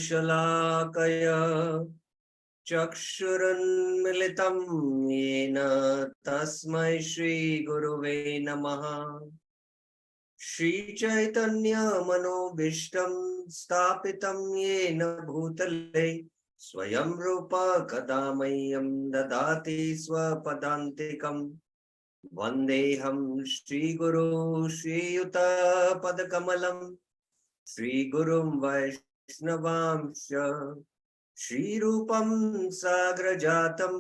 शलाकया चक्षुरुन्मिलितं येन तस्मै श्रीगुरुवे नमः। श्रीचैतन्यमनोभीष्टं स्थापितं येन भूतले स्वयं रूप कदा मह्यं ददाति स्वपदान्तिकम्। वन्देऽहं श्रीगुरो श्रीयुतपदकमलं श्रीगुरुं वैष्णवांश्च श्रीरूपं साग्रजातं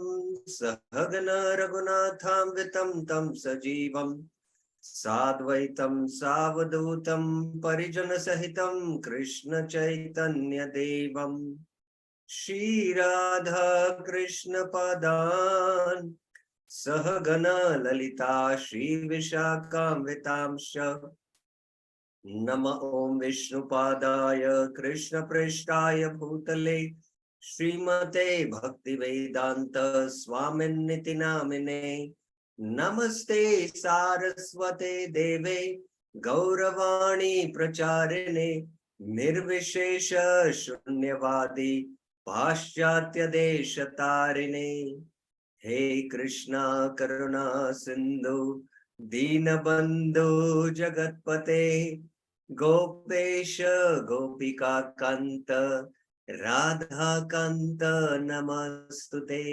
सहगण रघुनाथान्वितं तं सजीवं साद्वैतं सावधूतं परिजनसहितं कृष्णचैतन्यदेवं श्रीराधा कृष्णपदान् सहगण ललिता श्रीविशाखान्वितांश्च नम ओं विष्णुपादाय कृष्णप्रेष्ठाय भूतले श्रीमते भक्तिवेदांत स्वामिन्निति नामिने नमस्ते सारस्वते देवे गौरवाणी प्रचारिणे निर्विशेष शून्यवादी पाश्चात्य देश तारिणे हे कृष्णा करुणा सिंधु दीनबंधु जगतपते गोपेश गोपिका कांत राधा कांत नमस्तुते।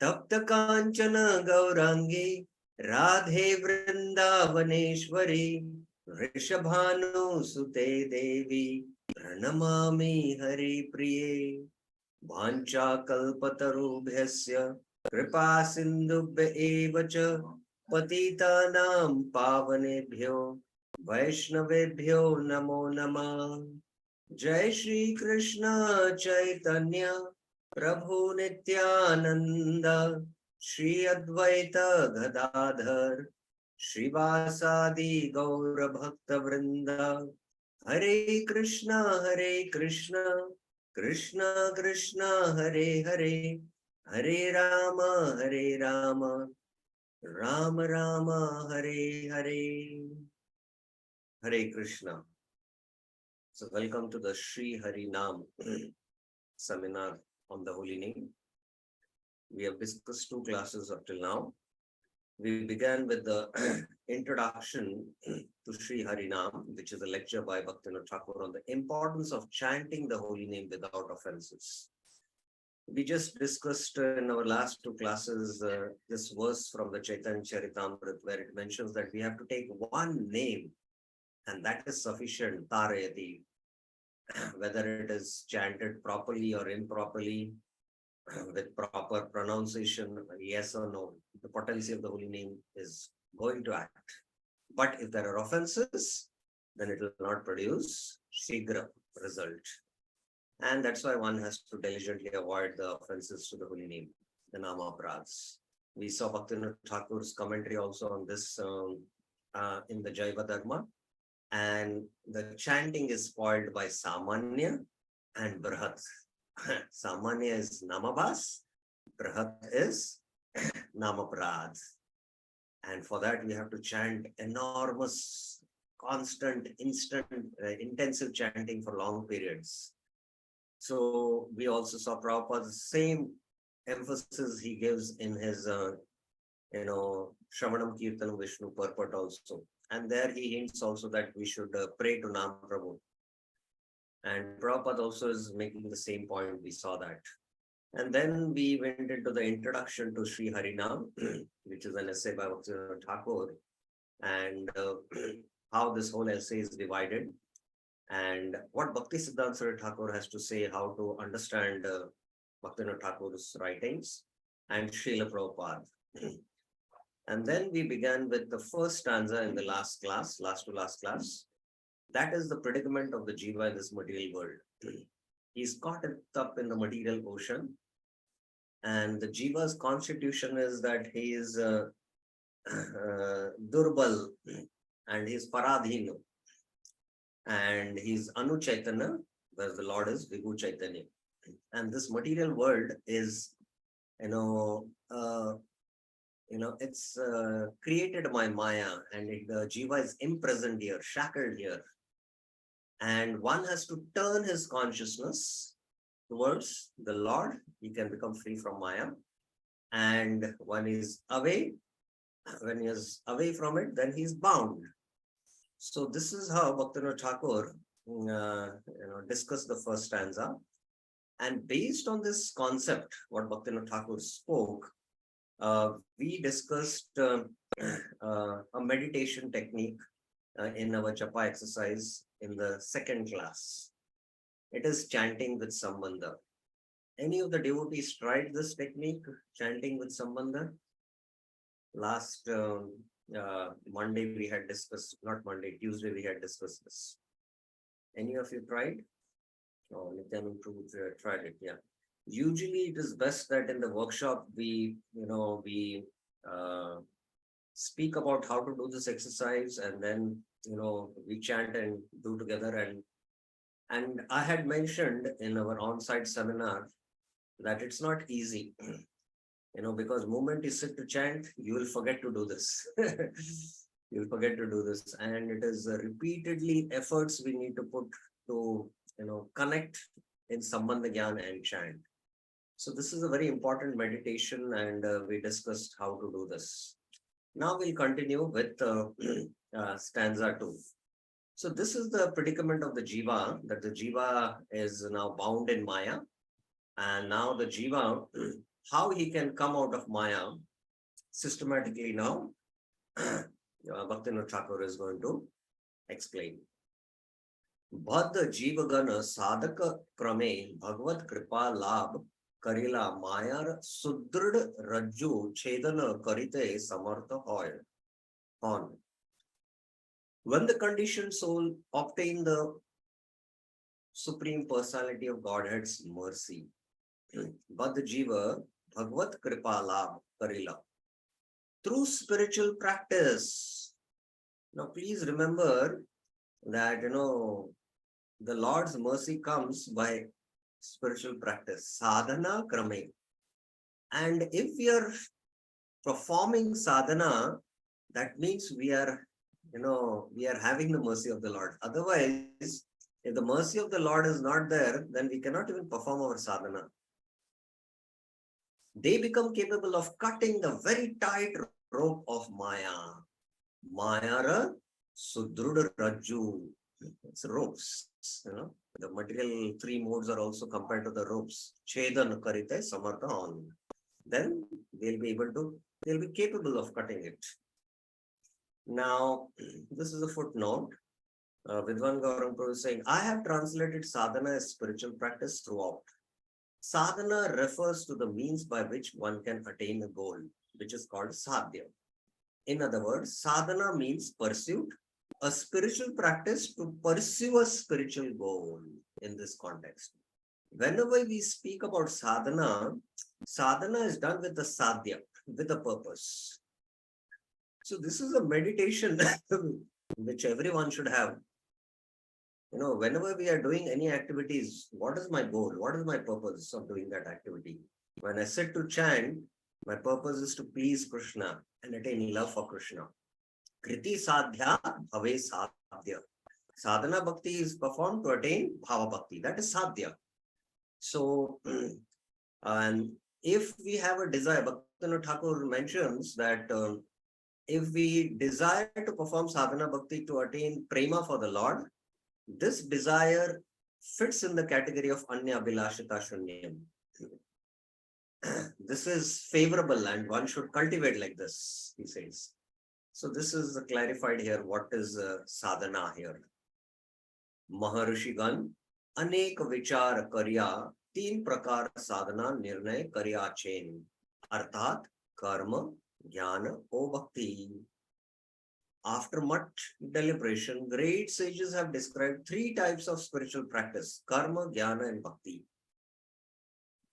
तप्त कांचन गौरांगी राधे वृंदावनेश्वरी वृषभानुसुते देवी प्रणमामि हरिप्रिये। वाञ्छाकल्पतरुभ्यस्य कृपा सिन्धुभ्य एव च पतितानां पावनेभ्यो वैष्णवेभ्यो नमो नमः। जय श्री कृष्ण चैतन्य प्रभु नित्यानंद श्री अद्वैत गदाधर श्रीवासादि गौर भक्त वृंद। हरे Krishna Krishna Krishna Hare Hare Hare Ram Ram Ram Hare Hare. Hare Krishna. So welcome to the Sri Hari Nam seminar on the holy name. We have discussed 2 classes up till now. We began with the introduction to Sri Hari Nam, which is a lecture by Bhaktivinoda Thakur on the importance of chanting the holy name without offenses. We just discussed in our last 2 classes this verse from the Chaitanya Charitamrita, where it mentions that we have to take one name and that is sufficient, tarayati, whether it is chanted properly or improperly, with proper pronunciation, yes or no, the potency of the holy name is going to act. But if there are offenses, then it will not produce shigra result. And that's why one has to diligently avoid the offenses to the holy name, the nama prads. We saw Bhaktivinoda Thakur's commentary also on this in the Jaiva Dharma. And the chanting is spoiled by Samanya and Brahat. Samanya is Namabhas, Brahat is Namaprad. And for that, we have to chant enormous, constant, instant, intensive chanting for long periods. So we also saw Prabhupada's same emphasis he gives in his, Shravanam Kirtanam Vishnu purport also. And there he hints also that we should pray to Nam Prabhu. And Prabhupada also is making the same point, we saw that. And then we went into the introduction to Sri Harinam, which is an essay by Bhaktivinoda Thakur, and how this whole essay is divided, and what Bhakti Siddhanta Saraswati Thakur has to say, how to understand Bhaktivinoda Thakur's writings, and Srila Prabhupada. And then we began with the first stanza in the last class. That is the predicament of the jiva in this material world. He's caught up in the material ocean, and the jiva's constitution is that he is durbal, and he's paradhina, and he's anu chaitanya, where the Lord is Vibhu Chaitanya. And this material world is, it's created by Maya, and the jiva is imprisoned here, shackled here. And one has to turn his consciousness towards the Lord. He can become free from Maya. And one is away. When he is away from it, then he is bound. So this is how Bhaktivinoda Thakur discussed the first stanza. And based on this concept, what Bhaktivinoda Thakur spoke, we discussed a meditation technique in our japa exercise in the second class. It is chanting with Sambandha. Any of the devotees tried this technique, chanting with Sambandha? Last Monday we had discussed, not Monday, Tuesday we had discussed this. Any of you tried? Oh, Nityanand tried it, yeah. Usually it is best that in the workshop we speak about how to do this exercise, and then we chant and do together. And I had mentioned in our on-site seminar that it's not easy, because moment you sit to chant, you will forget to do this. You'll forget to do this, and it is repeatedly efforts we need to put to connect in Sambandha Gyan and chant. So this is a very important meditation, and we discussed how to do this. Now we'll continue with stanza 2. So this is the predicament of the jiva, that the jiva is now bound in Maya. And now the jiva, how he can come out of Maya systematically now, Bhaktivinoda Thakur is going to explain. Bhaddha jivagana sadhaka krame bhagavad kripa labh Karila Mayar Sudrid Rajju Chedana Karite Samartha Hon. When the conditioned soul obtain the Supreme Personality of Godhead's mercy, Bhaddha Jiva Bhagavad Kripa Labh Karila. Through spiritual practice. Now please remember that the Lord's mercy comes by spiritual practice, sadhana krame. And if we are performing sadhana, that means we are having the mercy of the Lord. Otherwise, if the mercy of the Lord is not there, then we cannot even perform our sadhana. They become capable of cutting the very tight rope of Maya. Mayara Sudruda Rajju. It's ropes, The material 3 modes are also compared to the ropes. Chedan Karite Samartha on. Then they'll be capable of cutting it. Now, this is a footnote. Vidwan Gaurampur is saying, I have translated sadhana as spiritual practice throughout. Sadhana refers to the means by which one can attain a goal, which is called sadhya. In other words, sadhana means pursuit, a spiritual practice to pursue a spiritual goal in this context. Whenever we speak about sadhana, sadhana is done with the sadhya, with a purpose. So this is a meditation which everyone should have. Whenever we are doing any activities, what is my goal? What is my purpose of doing that activity? When I sit to chant, my purpose is to please Krishna and attain love for Krishna. Kriti sadhya bhave sadhya. Sadhana bhakti is performed to attain bhava bhakti. That is sadhya. So, and if we have a desire, Bhaktivinoda Thakur mentions that if we desire to perform sadhana bhakti to attain prema for the Lord, this desire fits in the category of anya abhilashita shunyam. This is favorable and one should cultivate like this, he says. So this is clarified here. What is sadhana here? Maharishigan anek vichar karya teen prakar sadhana nirnay karya chain arthat karma jnana o bhakti. After much deliberation, great sages have described 3 types of spiritual practice: karma, jnana, and bhakti.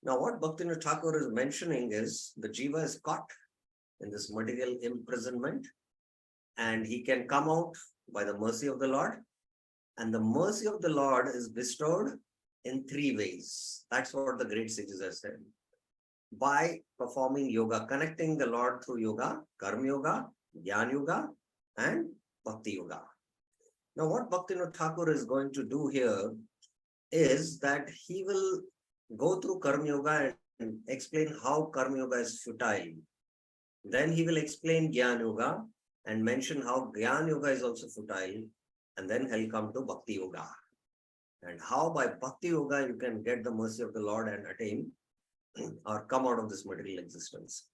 Now, what Bhaktivinoda Thakur is mentioning is the jiva is caught in this material imprisonment, and he can come out by the mercy of the Lord. And the mercy of the Lord is bestowed in 3 ways. That's what the great sages have said. By performing yoga, connecting the Lord through yoga, karma yoga, jnana yoga, and bhakti yoga. Now, what Bhaktivinoda Thakur is going to do here is that he will go through Karma Yoga and explain how Karma Yoga is futile. Then he will explain Jnana Yoga and mention how Jnana Yoga is also futile. And then he'll come to Bhakti Yoga. And how by Bhakti Yoga you can get the mercy of the Lord and attain or come out of this material existence.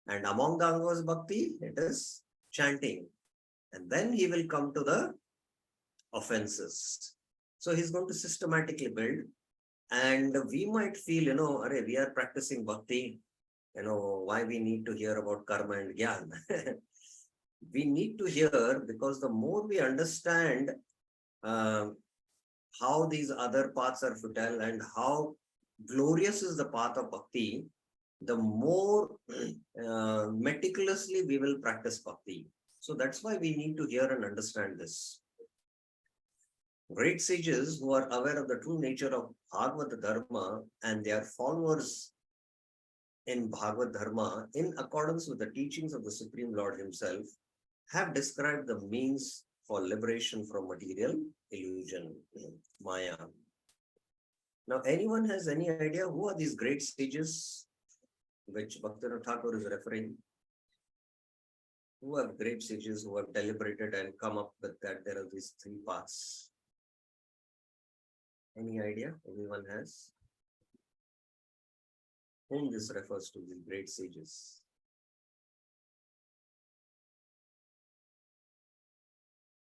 And among the Angas Bhakti, it is chanting. And then he will come to the offenses. So he's going to systematically build. And we might feel, array, we are practicing Bhakti, why we need to hear about karma and gyan. We need to hear because the more we understand how these other paths are futile and how glorious is the path of bhakti, the more meticulously we will practice bhakti. So that's why we need to hear and understand this. Great sages who are aware of the true nature of Bhagavad Dharma and their followers in Bhagavad Dharma, in accordance with the teachings of the Supreme Lord Himself, have described the means for liberation from material illusion, Maya. Now, anyone has any idea who are these great sages which Bhaktivinoda Thakur is referring? Who are great sages who have deliberated and come up with that there are these three paths? Any idea? Anyone has? Whom this refers to, the great sages?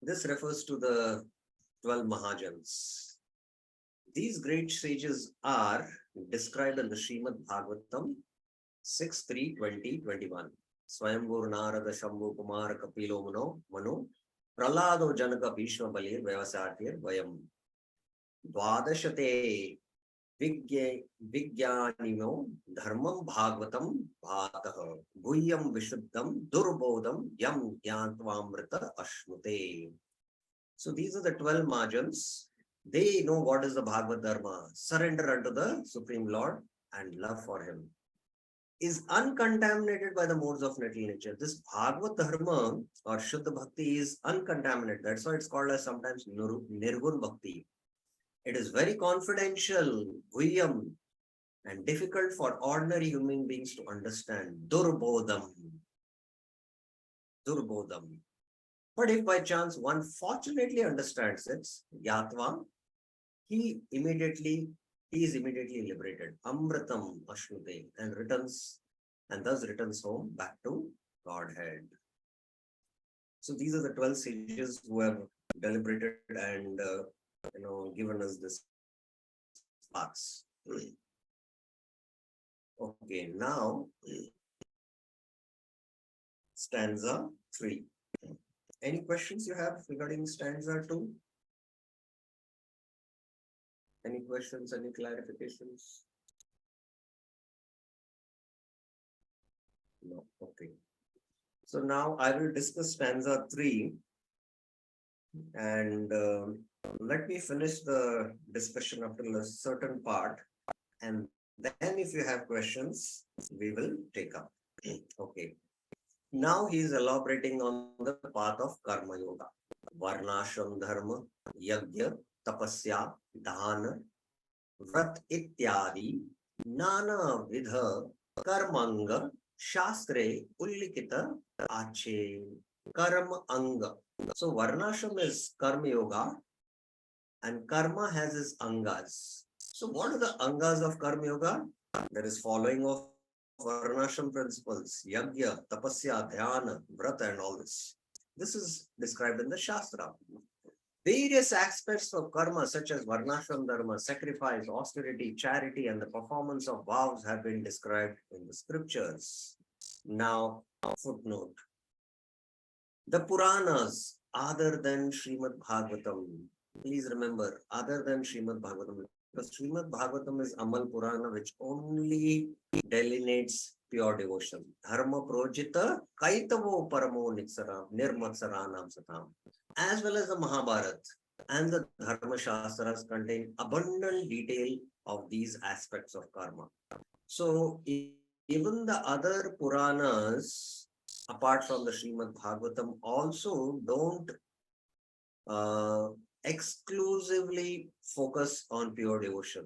This refers to the 12 Mahajans. These great sages are described in the Srimad Bhagavatam 6.3.20.21. Swayambhur Narada Shambhu Kumar Kapilo Manu Pralado Janaka Bhishma Balir Vyavasatir Vayam Dvadashate Vigyanimo Dharmam Bhagavatam Bhatah Guhyam Vishuddham Durbodham Yam Gyantvamrita Ashmute. So these are the 12 Mahajans. They know what is the Bhagavad Dharma, surrender unto the Supreme Lord and love for Him. Is uncontaminated by the modes of material nature. This Bhagavad Dharma or Shuddha Bhakti is uncontaminated. That's why it's called as sometimes Nirgun Bhakti. It is very confidential, guhyam, and difficult for ordinary human beings to understand. Durbodham. Durbodham. But if by chance one fortunately understands it, Yatva, he is immediately liberated. Amritam Ashmute and thus returns home back to Godhead. So these are the 12 sages who have deliberated and given us this paths. Okay, now stanza 3. Any questions you have regarding stanza 2? Any questions, any clarifications? No, okay. So now I will discuss stanza 3 and let me finish the discussion up till a certain part, and then if you have questions, we will take up. Okay. Now he is elaborating on the path of Karma Yoga. Varnashram Dharma, Yajna, Tapasya, Dhana, Vrat Ityadi, Nana Vidha, Karmanga, Shastre, Ullikita, Ache, Karma Anga. So Varnashram is Karma Yoga and Karma has its Angas. So what are the Angas of Karma Yoga? There is following of Varnashram principles, Yajna, Tapasya, Dhyana, Vrata and all this. This is described in the Shastra. Various aspects of karma such as Varnashram Dharma, sacrifice, austerity, charity and the performance of vows have been described in the scriptures. Now, footnote. The Puranas, other than Srimad Bhagavatam, please remember, other than Srimad Bhagavatam, because Srimad Bhagavatam is Amal Purana, which only delineates pure devotion. Dharma Projita Kaitavo Paramo Nirmatsaranam Satam. As well as the Mahabharata and the Dharma Shastras contain abundant detail of these aspects of karma. So even the other Puranas, apart from the Srimad Bhagavatam, also don't exclusively focus on pure devotion.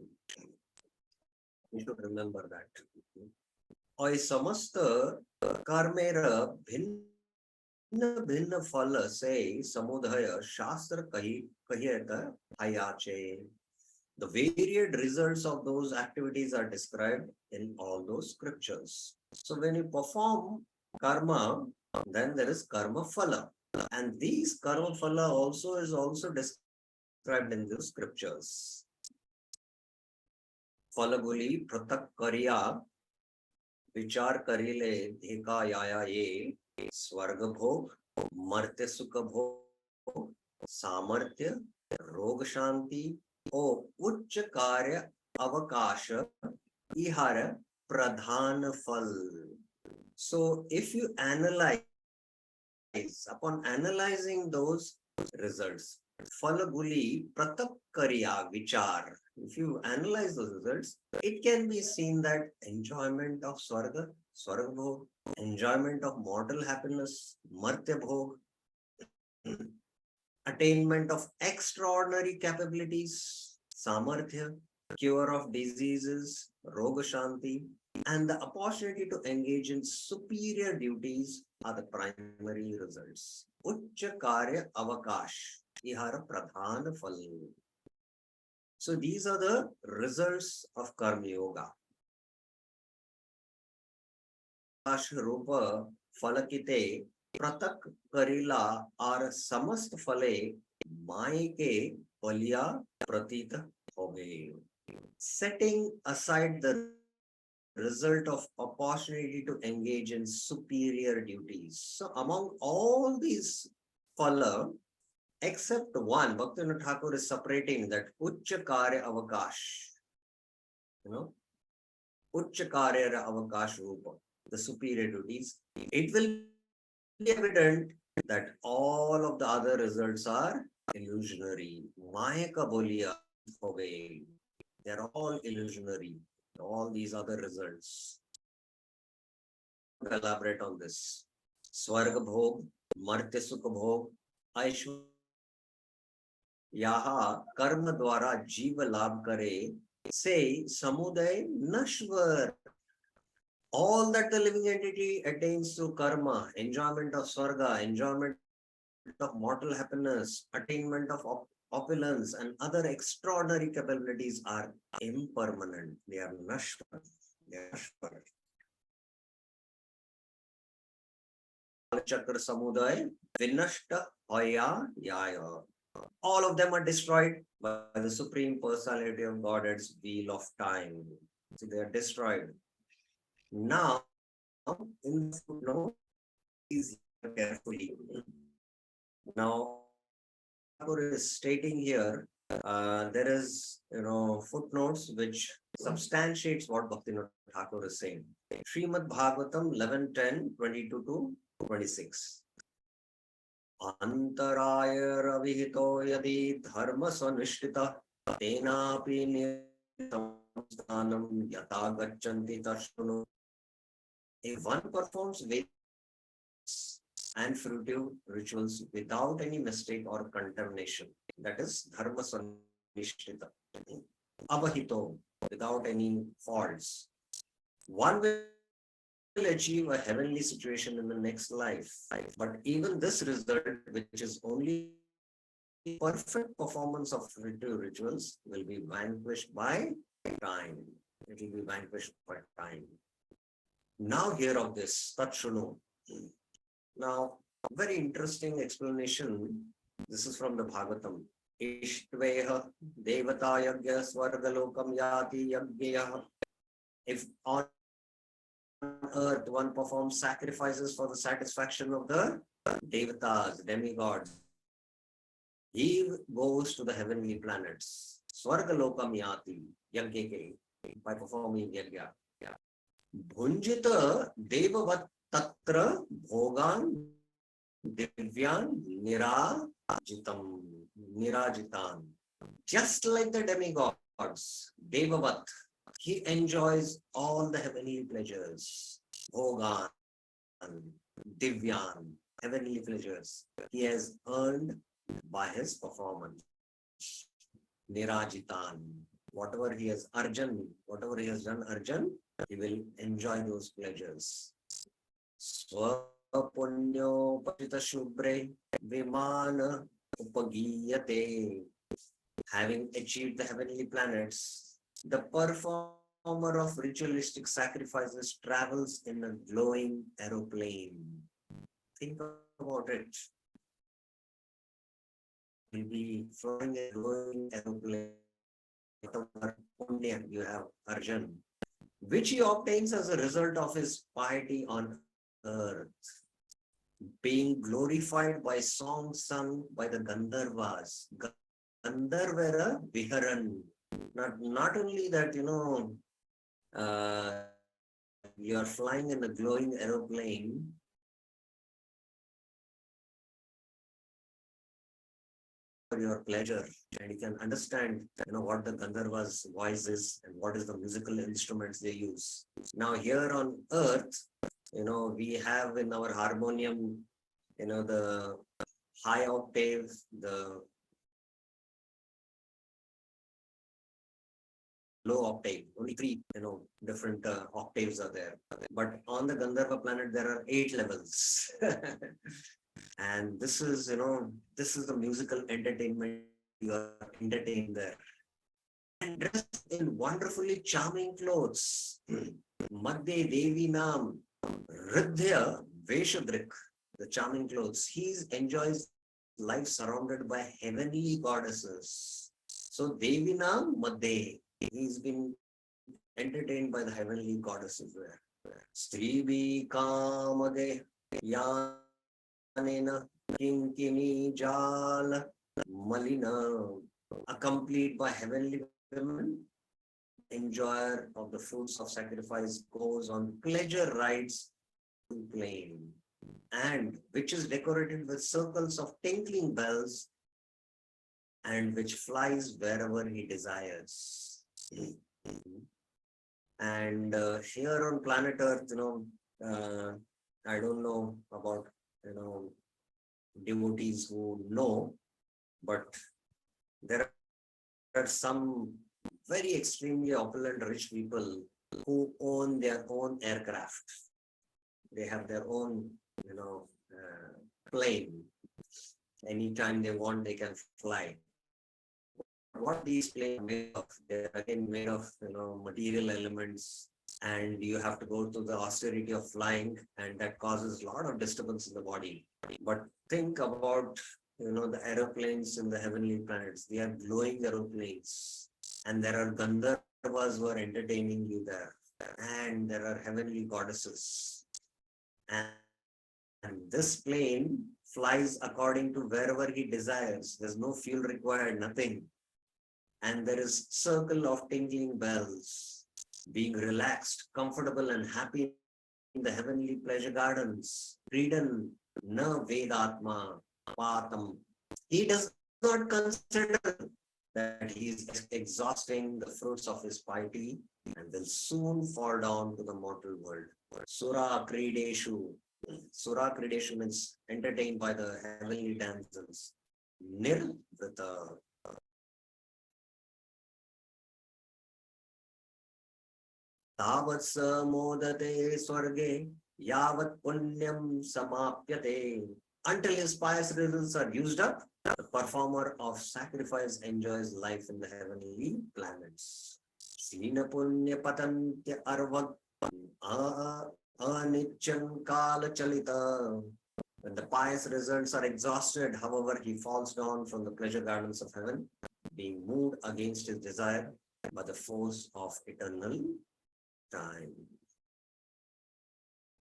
You should remember that. और समस्त कर्मेर भिन्न भिन्न फल से समुदय शास्त्र कहियत हयाचे. The varied results of those activities are described in all those scriptures. So when you perform karma, then there is karma phala. And these karma phala also is also described in the scriptures. फलगुली पृथक करिया विचार करिले धेका याया ये स्वर्ग भोग मर्त्य सुख भोग सामर्थ्य रोग शांति और उच्च कार्य अवकाश इहार प्रधान फल. So if you analyze, upon analyzing those results, Falaguli Pratak Kariya Vichar, if you analyze those results, it can be seen that enjoyment of Swarga, Swarga Bhog, enjoyment of mortal happiness, Martya Bhog, attainment of extraordinary capabilities, Samarthya, cure of diseases, Roga Shanti, and the opportunity to engage in superior duties are the primary results. Uccha Karya Avakash, Ihara Pradhan Fal. So these are the results of Karma Yoga. Rupa Falakite Pratak Karila are Samast Fale Maike Palya Pratita Hoge. Setting aside the result of opportunity to engage in superior duties. So among all these phala, except one, Bhaktivinoda Thakur is separating that Uccha Karya Avakash. Uccha Karya Avakash Rupa, the superior duties. It will be evident that all of the other results are illusionary. Maya ka boliya ho gayi. They are all illusionary. All these other results. Elaborate on this. Swarga Bhog, Martya Sukha Bhog, Aishwarya. Yaha karma dwara jiva labh kare, say samuday nashvar. All that the living entity attains through karma, enjoyment of swarga, enjoyment of mortal happiness, attainment of opulence, and other extraordinary capabilities are impermanent. They are nashvar. They are nashvar. Chakra samuday vinashta hoya yaya. All of them are destroyed by the Supreme Personality of Godhead's wheel of time. So they are destroyed. Now, in the footnote, is carefully. Now, Thakur is stating here, there is, footnotes which substantiates what Bhaktivinoda Thakur is saying. Srimad Bhagavatam 11:10, 22 to 26. अंतराय रविहितो यदि धर्म स्वनिष्ठितः तेनापि नियतं यथा गच्छन्ति तशृणु. If one performs Vedic and fruitive rituals without any mistake or contamination, that is dharma swanishtita, avahito, without any faults, one will achieve a heavenly situation in the next life. But even this result, which is only perfect performance of rituals, will be vanquished by time. It will be vanquished by time. Now hear of this, Tatshunu. Now, very interesting explanation. This is from the Bhagavatam. Ishtveha devata yagya svargalokam yati yagya. If on earth one performs sacrifices for the satisfaction of the devatas, demigods, he goes to the heavenly planets. Swargalokam yati yagya, by performing yagya. Bhunjita devavat tatra bhogan divyan nirajitan. Just like the demigods, devavat, he enjoys all the heavenly pleasures. Bhogan, divyan, heavenly pleasures. He has earned by his performance. Nirajitan. Whatever he has Arjan, whatever he has done Arjan, he will enjoy those pleasures. Swapunyo Pachita Shubre Vimana Upagiyate. Having achieved the heavenly planets, the performer of ritualistic sacrifices travels in a glowing aeroplane. Think about it. Will be flying a glowing aeroplane. You have Arjun, which he obtains as a result of his piety on earth, being glorified by songs sung by the Gandharvas. Gandharvara Viharan. Not only that, you are flying in a glowing aeroplane, for your pleasure, and you can understand what the Gandharva's voice is and what is the musical instruments they use. Now here on earth, we have in our harmonium, the high octave, the low octave. Only three different octaves are there, but on the Gandharva planet there are 8 levels. And this is the musical entertainment. You are entertained there and dressed in wonderfully charming clothes. Madhya Devi Nam Ridhya Veshadrik, the charming clothes. He enjoys life surrounded by heavenly goddesses. So Devi Nam Madhya, he's been entertained by the heavenly goddesses there. Stribi Kamade Yanena Kinkini Jal Malina, accompanied by heavenly women, enjoyer of the fruits of sacrifice, goes on pleasure rides to plain, and which is decorated with circles of tinkling bells and which flies wherever he desires. And here on planet Earth, I don't know about, devotees who know, but there are some very extremely opulent rich people who own their own aircraft. They have their own, plane. Anytime they want, they can fly. What these planes are made of? They're again made of, material elements, and you have to go through the austerity of flying, and that causes a lot of disturbance in the body. But think about, the aeroplanes in the heavenly planets. They are glowing aeroplanes, and there are Gandharvas who are entertaining you there, and there are heavenly goddesses. And this plane flies according to wherever he desires. There's no fuel required, nothing. And there is circle of tinkling bells, being relaxed, comfortable, and happy in the heavenly pleasure gardens. Freedom, na Vedatma, Patam. He does not consider that he is exhausting the fruits of his piety and will soon fall down to the mortal world. Sura Krideshu. Sura Krideshu means entertained by the heavenly damsels. Nirvrita. Tavat samodate swarge yavat punyam samapyate. Until his pious results are used up, the performer of sacrifice enjoys life in the heavenly planets. Sina punya patantya arvag anicham kala chalita. When the pious results are exhausted, however, he falls down from the pleasure gardens of heaven, being moved against his desire by the force of eternal time.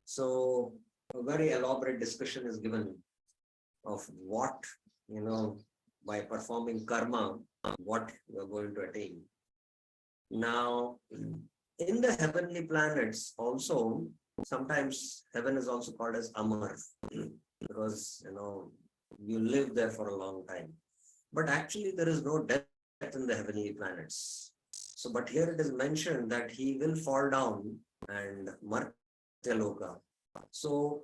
So a very elaborate discussion is given of what, by performing karma, what we are going to attain. Now, in the heavenly planets also, sometimes heaven is also called as Amar, because, you live there for a long time. But actually there is no death in the heavenly planets. So, but here it is mentioned that he will fall down and Martyaloka. So,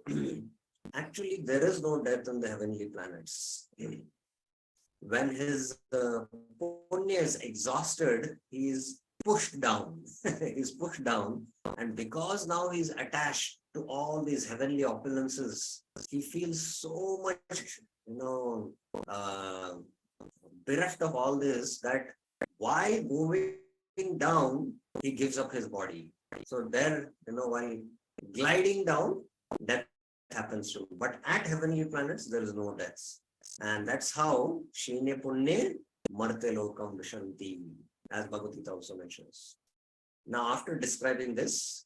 actually there is no death in the heavenly planets. when his punya is exhausted, he is pushed down. He's pushed down. And because now he's attached to all these heavenly opulences, he feels so much, bereft of all this that while moving down, he gives up his body. So there, while gliding down, death happens too. But at heavenly planets, there is no death. And that's how Shine Punne Marte Lokam Vishanti, as Bhagavad Gita also mentions. Now, after describing this,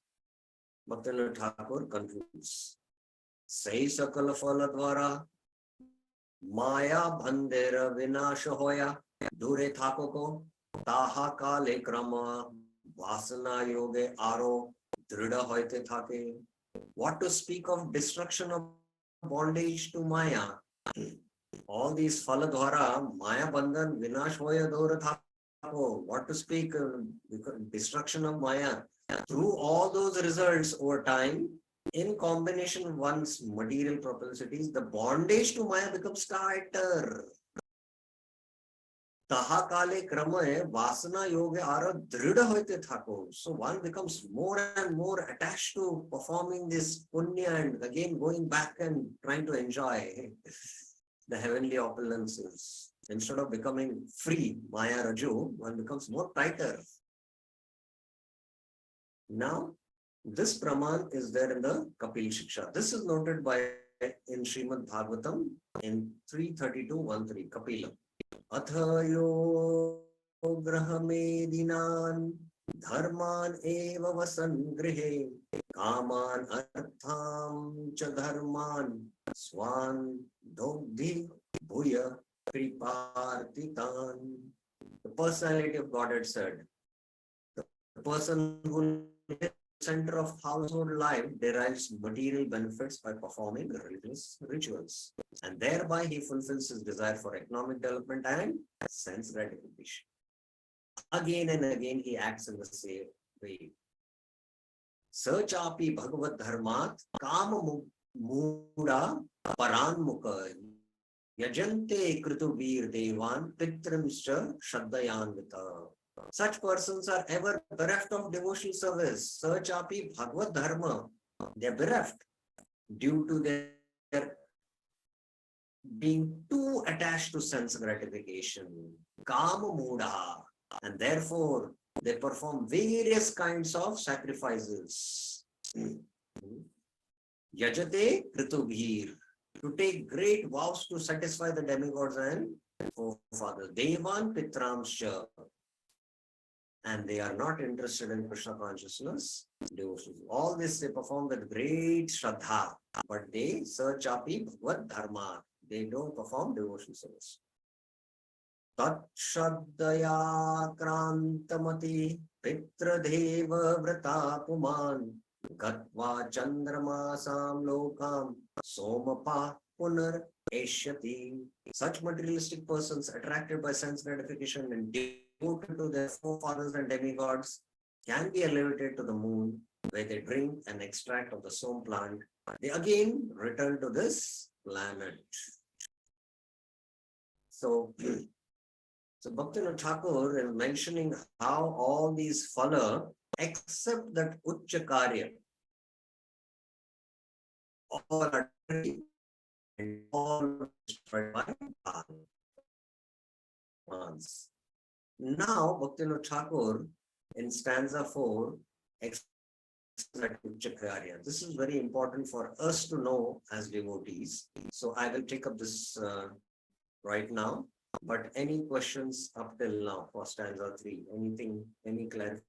Bhaktivinoda Thakur concludes. Sahi sakala phala dwara Maya bandera vinasha hoya dure thako ko taha kale krama vasana yoge aro drida hoite thake. What to speak of destruction of bondage to Maya? All these phala dwara Maya bandhan vinash hoya dure thako. What to speak destruction of Maya? Through all those results over time, in combination with one's material propensities, the bondage to Maya becomes tighter. Taha kale kramaye vasana yoga ara drida hoite thako. So one becomes more and more attached to performing this punya and again going back and trying to enjoy the heavenly opulences. Instead of becoming free, Maya Raju, one becomes more tighter. Now, this Praman is there in the Kapil Shiksha. This is noted by in Srimad Bhagavatam in 332.13, Kapila. Athayo grahamedinan dharman eva vasan grihe kaman artham cha dharman swan dogdhi bhuya kripartitan. The personality of God had said, the person who center of household life derives material benefits by performing religious rituals, and thereby he fulfills his desire for economic development and sense gratification. Again and again he acts in the same way. Sachapi Bhagavad Dharmat Kama Muda Paranmukha Yajante Krituvir Devan Pitrimscha Shaddayanvita. Such persons are ever bereft of devotional service. Sachapi Bhagavad Dharma. They are bereft due to their being too attached to sense gratification. Kama Muda. And therefore, they perform various kinds of sacrifices. Yajate Kritubhir. To take great vows to satisfy the demigods and forefathers. Devan Pitramscha. And they are not interested in Krishna consciousness, devotion. All this they perform with great Shraddha, but they search api Bhagavad Dharma. They don't perform devotion service. Tat Shraddaya Krantamati Pitradeva Vrata Puman Gatva Chandramasam Lokam Somapa Punar Eshyati. Such materialistic persons attracted by sense gratification and devoted to their forefathers and demigods can be elevated to the moon, where they drink an extract of the som plant. They again return to this planet. So Bhaktivinoda Thakur is mentioning how all these phala, except that Uccha Karya, all are dirty and all destroyed by Bhagavans. Now, Bhaktivinoda Thakur in stanza 4 explains Uccha Karya. This is very important for us to know as devotees. So I will take up this right now. But any questions up till now for stanza 3? Anything, any clarification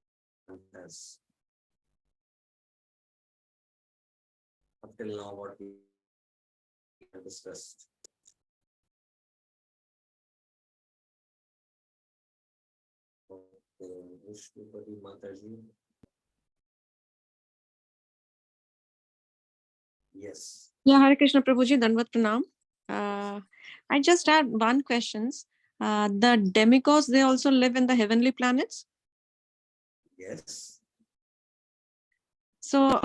has up till now what we have discussed? Okay, Vishnupati Mataji. Yes. Yeah, Hare Krishna Prabhuji, Dandavat Pranam. I just had one question. The demigods, they also live in the heavenly planets? Yes. So,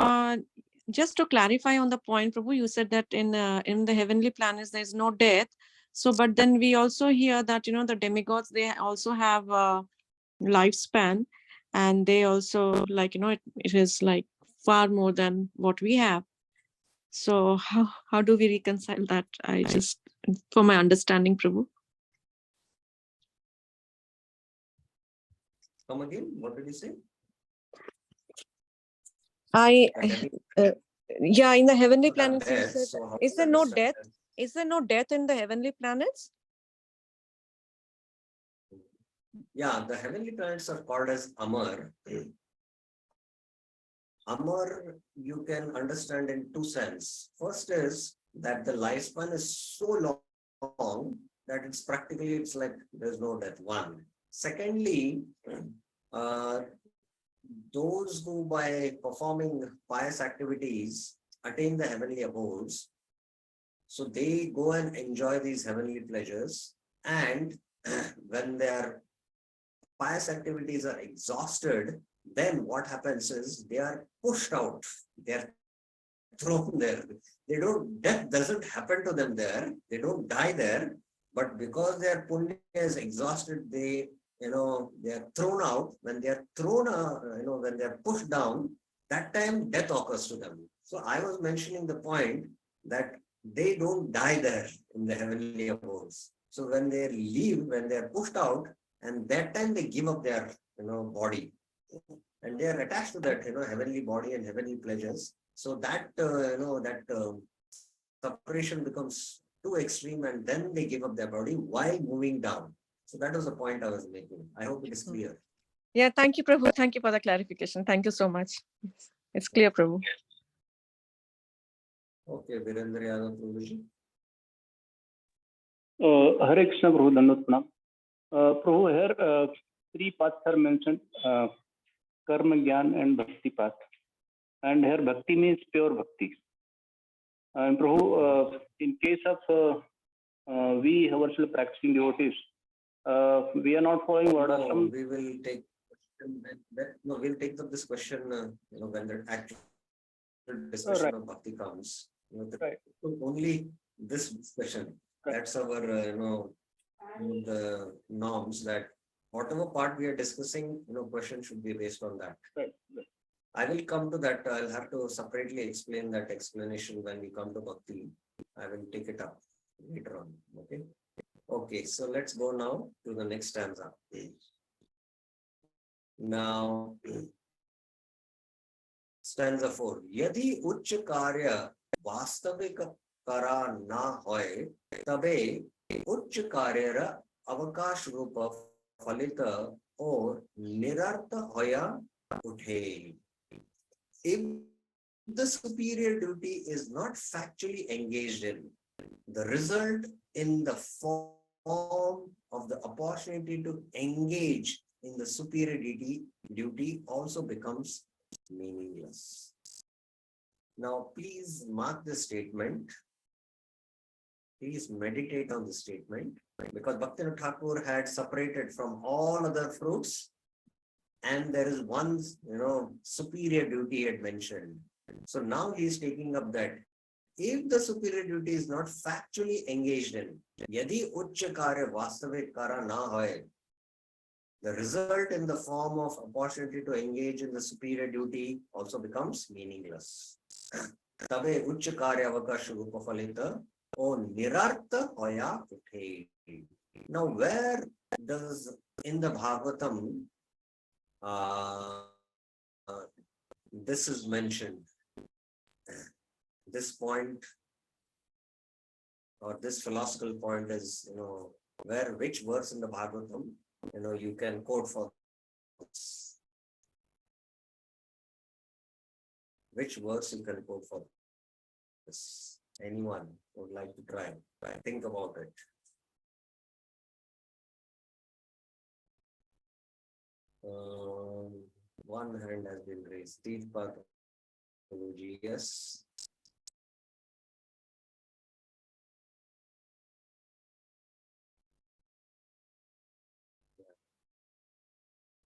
just to clarify on the point, Prabhu, you said that in the heavenly planets, there is no death. So, but then we also hear that, the demigods, they also have a lifespan, and they also, like, it is like far more than what we have. So how do we reconcile that? I just, for my understanding, Prabhu. Come again, what did you say? Yeah, in the heavenly planets, you Death, said, so how is do there you no understand death? that? Is there no death in the heavenly planets? Yeah, the heavenly planets are called as Amar. Amar, you can understand in two sense. First is that the lifespan is so long that it's like there's no death. One. Secondly, uh, those who by performing pious activities attain the heavenly abodes, so they go and enjoy these heavenly pleasures, and when their pious activities are exhausted, then what happens is they are pushed out, they are thrown there. They don't, death doesn't happen to them there, they don't die there, but because their punya is exhausted, they are thrown out. When they are thrown, when they are pushed down, that time death occurs to them. So I was mentioning the point that they don't die there in the heavenly abodes. So when they leave, when they are pushed out, and that time they give up their body, and they are attached to that heavenly body and heavenly pleasures. So that separation becomes too extreme, and then they give up their body while moving down. So that was the point I was making. I hope it is clear. Yeah, thank you, Prabhu. Thank you for the clarification. Thank you so much. It's clear, Prabhu. Okay, Virendra Yadav, Prabhuji. Hare Krishna, Prabhu, Dandavat Pranam. Prabhu, here three paths are mentioned: karma, jnana, and bhakti path. And here bhakti means pure bhakti. And Prabhu, in case of we ourselves practicing devotees, we are not following No, we will take. No, we'll take up this question. When the actual discussion right. of bhakti comes. Right. So only this discussion. Right. That's our the norms, that whatever part we are discussing, question should be based on that. Right. I will come to that. I'll have to separately explain that explanation when we come to bhakti. I will take it up later on. Okay. Okay. So let's go now to the next stanza. Now, stanza 4. Yadi uच्च कार्य वास्तविक करा ना होय, तबे उच्च कार्य अवकाश रूप फलित और निरर्थ होया उठे. If the superior duty is not factually engaged in, the result in the form of the opportunity to engage in the superior duty also becomes meaningless. Now, please mark this statement. Please meditate on the statement, because Bhaktivinoda Thakur had separated from all other fruits, and there is one, superior duty he had mentioned. So now he is taking up that if the superior duty is not factually engaged in, yadi uccha karya vastavik kara na hoy, the result in the form of opportunity to engage in the superior duty also becomes meaningless. Tabe uccha karya avakash rupa phalita o nirartha hoya uthe. Now, where does in the Bhagavatam this is mentioned? This point, or this philosophical point, is which verse in the Bhagavatam you can quote for this. Which verse you can quote for this? Anyone would like to try? Think about it. One hand has been raised. Deepak, yes.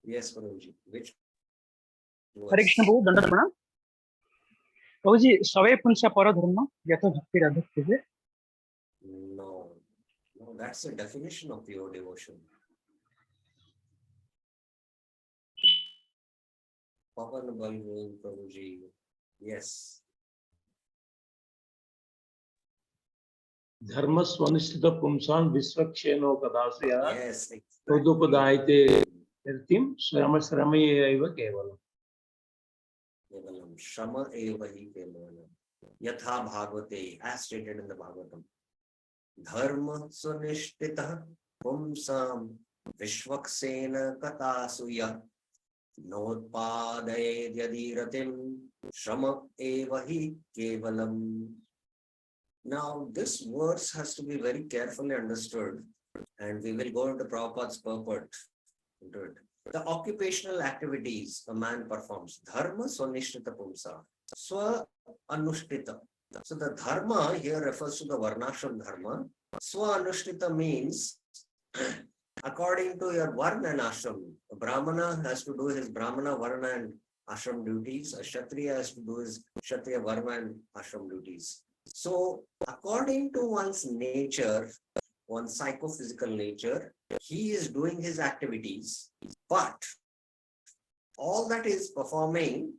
Yes, Prabhuji. Which Hare Krishna, Prabhu, Dandavat Pranam. Prabhuji, Savay Punsa Para Dharma, Yatha Bhakti Radhakti. No, that's the definition of pure devotion. Pavan Balgul Prabhuji. Yes. धर्म स्वनिष्ठित पुंसां विश्वक्षेनो कदासया Yes, exactly. तदुपदायते कीर्तिं श्रम श्रमयैव केवलम्. Kevalam. Shama eva hi kevalam. Yatha Bhagavate, as stated in the Bhagavatam. Dharma sunishtitah pumsam vishwaksena katasuya notpadayed yadiratim shama eva hi kevalam. Now, this verse has to be very carefully understood, and we will go into Prabhupada's purport into it. The occupational activities a man performs, dharma swanishtita pumsa, swa anushtita. So the dharma here refers to the varnashram dharma. Swa anushtita means according to your varna and ashram. A brahmana has to do his brahmana, varna and ashram duties. A kshatriya has to do his kshatriya, varna and ashram duties. So according to one's nature, one's psychophysical nature, he is doing his activities, but all that is performing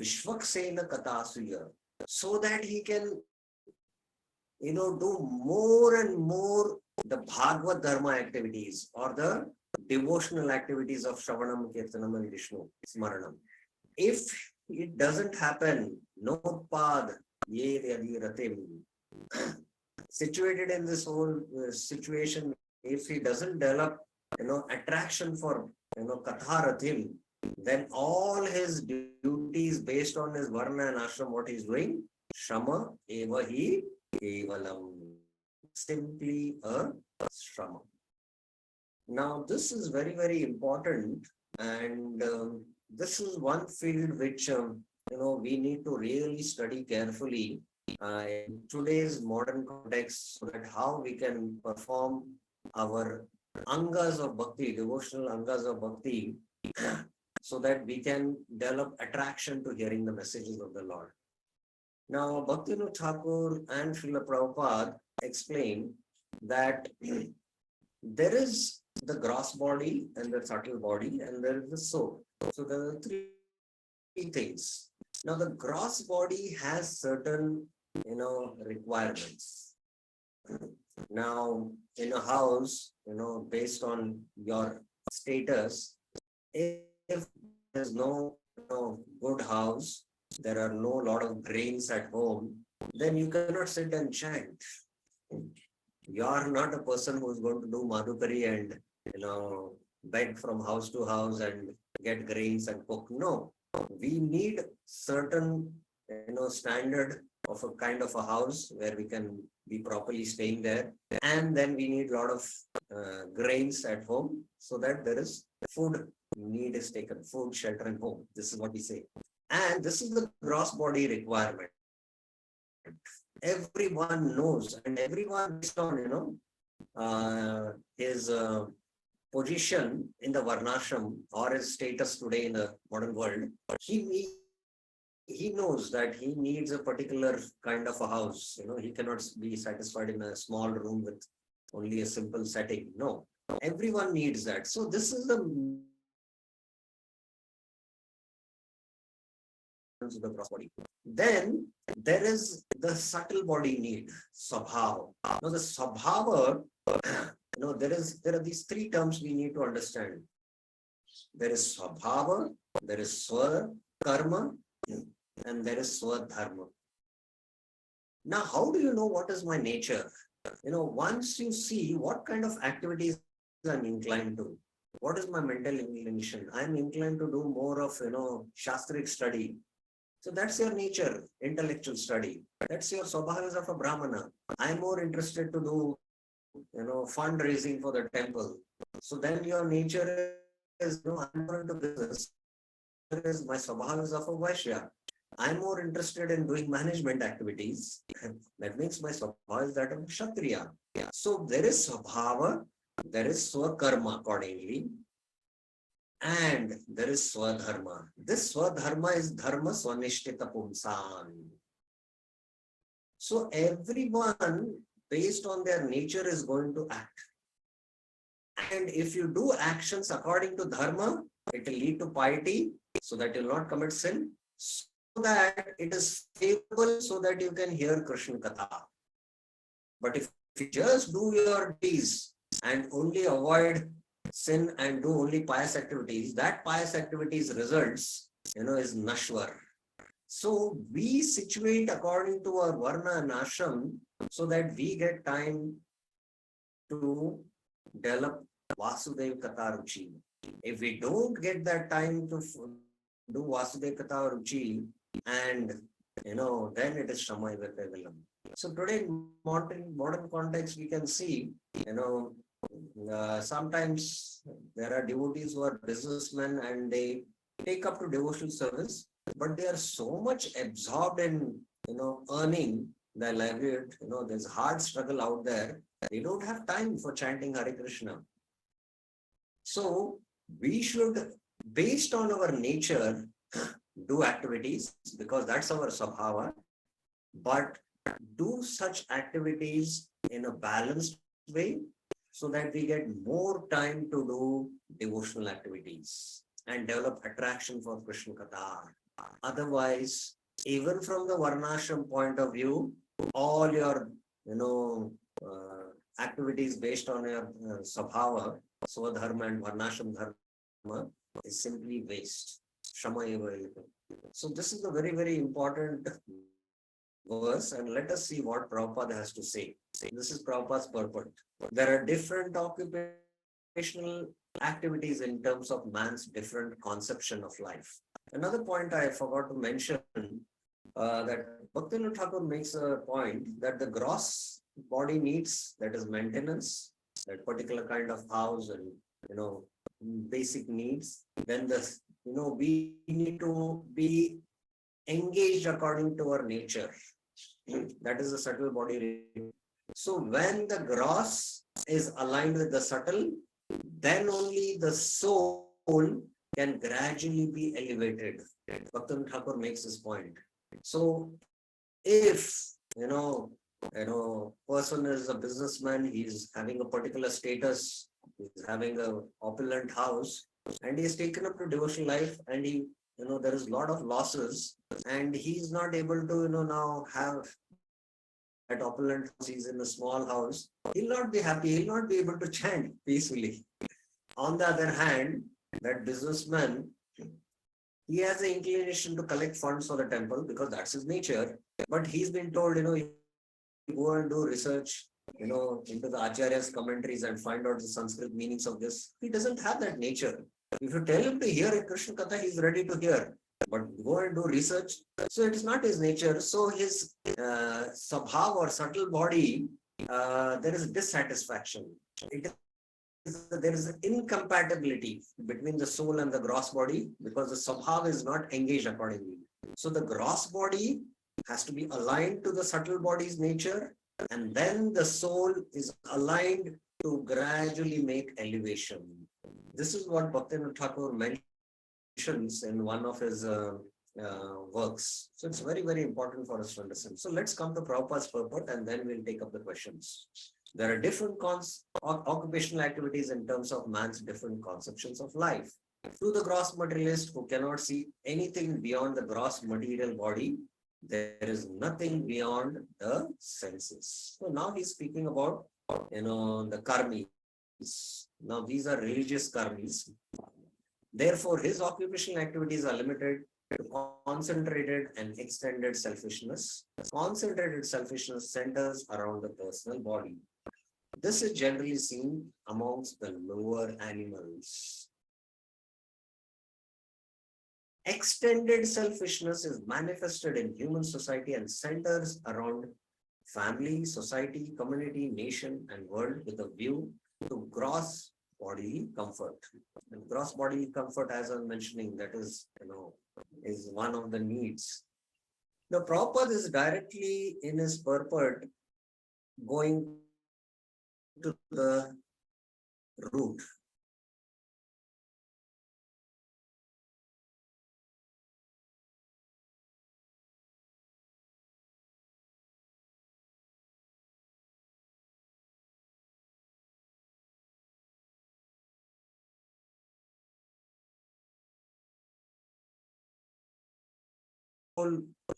Vishwaksena Katasuya, so that he can, do more and more the Bhagavad Dharma activities or the devotional activities of Shravanam, Kirtanam and Vishnu Smaranam. If it doesn't happen, no pad, ye ratim, situated in this whole situation, if he doesn't develop, attraction for, Katharathim, then all his duties based on his Varna and Ashram, what he's doing, Shama eva hi kevalam, simply a Shama. Now, this is very, very important, and this is one field which, we need to really study carefully in today's modern context, so that how we can perform our angas of bhakti, devotional angas of bhakti, so that we can develop attraction to hearing the messages of the Lord. Now, Bhaktivinoda Thakur and Srila Prabhupada explain that there is the gross body and the subtle body, and there is the soul. So there are three things. Now, the gross body has certain, requirements. Now, in a house, based on your status, if there's no, good house, there are no lot of grains at home, then you cannot sit and chant. You are not a person who is going to do madhukari and, beg from house to house and get grains and cook. No, we need certain, standard of a kind of a house where we can be properly staying there. And then we need a lot of grains at home, so that there is food need is taken, food, shelter and home. This is what we say. And this is the gross body requirement. Everyone knows, and everyone based on, his position in the Varnashram or his status today in the modern world, he knows that he needs a particular kind of a house. He cannot be satisfied in a small room with only a simple setting. No, everyone needs that. So this is the gross body. Then there is the subtle body need, sabhava. Now the sabhava, there are these three terms we need to understand. There is sabhava, there is swa karma, and there is swa dharma. Now, how do you know what is my nature? Once you see what kind of activities I'm inclined to, what is my mental inclination? I'm inclined to do more of, shastric study. So that's your nature, intellectual study. That's your swabhavas of a Brahmana. I'm more interested to do, fundraising for the temple. So then your nature is, I'm more into business. Is my swabhavas of a Vaishya. I'm more interested in doing management activities. That makes my swabhava is that of a Kshatriya. So there is swabhava, there is swakarma accordingly, and there is swadharma. This swadharma is dharma swanishtita pumsan. So everyone based on their nature is going to act. And if you do actions according to dharma, it will lead to piety so that you'll not commit sin, so that it is favorable so that you can hear Krishna Katha. But if you just do your deeds and only avoid sin and do only pious activities, that pious activities results, is nashwar. So we situate according to our varna and ashram so that we get time to develop Vasudev Katha Ruchi. If we don't get that time to do Vasudev Katha Ruchi, and then it is Shamaiva Kevalam. So today in modern context, we can see, sometimes there are devotees who are businessmen and they take up to devotional service, but they are so much absorbed in, earning their livelihood. There's a hard struggle out there. They don't have time for chanting Hare Krishna. So we should, based on our nature, do activities because that's our sabhava, but do such activities in a balanced way so that we get more time to do devotional activities and develop attraction for Krishna Katha. Otherwise, even from the Varnashram point of view, all your, activities based on your sabhava, Swadharma and Varnashram Dharma is simply waste. So this is a very, very important verse, and let us see what Prabhupada has to say. This is Prabhupada's purport. There are different occupational activities in terms of man's different conception of life. Another point I forgot to mention, that Bhaktivinoda Thakur makes a point that the gross body needs, that is maintenance, that particular kind of house and, basic needs, then we need to be engaged according to our nature. That is the subtle body. So when the gross is aligned with the subtle, then only the soul can gradually be elevated. Bhaktivinoda Thakur makes this point. So if, person is a businessman, he's having a particular status, he's having a opulent house, and he's taken up to devotional life, and he, there is a lot of losses, and he's not able to, now have that opulent house. He's in a small house. He'll not be happy. He'll not be able to chant peacefully. On the other hand, that businessman, he has the inclination to collect funds for the temple because that's his nature. But he's been told, go and do research, into the Acharya's commentaries and find out the Sanskrit meanings of this. He doesn't have that nature. If you tell him to hear a Krishna Katha, he's ready to hear. But go and do research. So it is not his nature. So his sabhav or subtle body, there is dissatisfaction. There is an incompatibility between the soul and the gross body because the sabhav is not engaged accordingly. So the gross body has to be aligned to the subtle body's nature, and then the soul is aligned to gradually make elevation. This is what Bhaktivinoda Thakur mentions in one of his works. So it's very, very important for us to understand. So let's come to Prabhupada's purport and then we'll take up the questions. There are different occupational activities in terms of man's different conceptions of life. To the gross materialist who cannot see anything beyond the gross material body, there is nothing beyond the senses. So now he's speaking about, the karmis. Now these are religious karmis. Therefore, his occupational activities are limited to concentrated and extended selfishness. Concentrated selfishness centers around the personal body. This is generally seen amongst the lower animals. Extended selfishness is manifested in human society and centers around family, society, community, nation, and world with a view to gross bodily comfort. And gross bodily comfort, as I was mentioning, that is, is one of the needs. The Prabhupada is directly in his purport going to the root.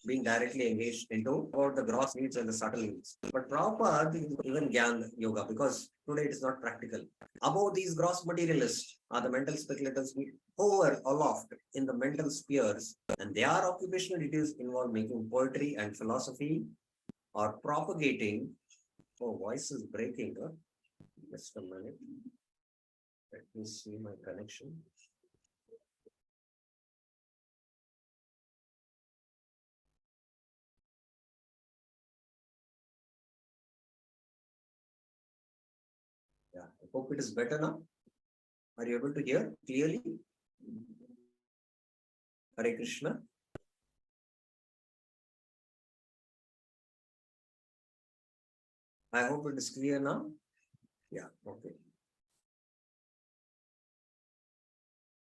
being directly engaged into all the gross needs and the subtle needs. But Prabhupada is even Gyan Yoga, because today it is not practical. Above these gross materialists are the mental speculators who hover aloft in the mental spheres, and their occupational duties involve making poetry and philosophy or propagating. Oh, voice is breaking. Huh? Just a minute. Let me see my connection. Yeah, I hope it is better now. Are you able to hear clearly? Hare Krishna. I hope it is clear now. Yeah, okay.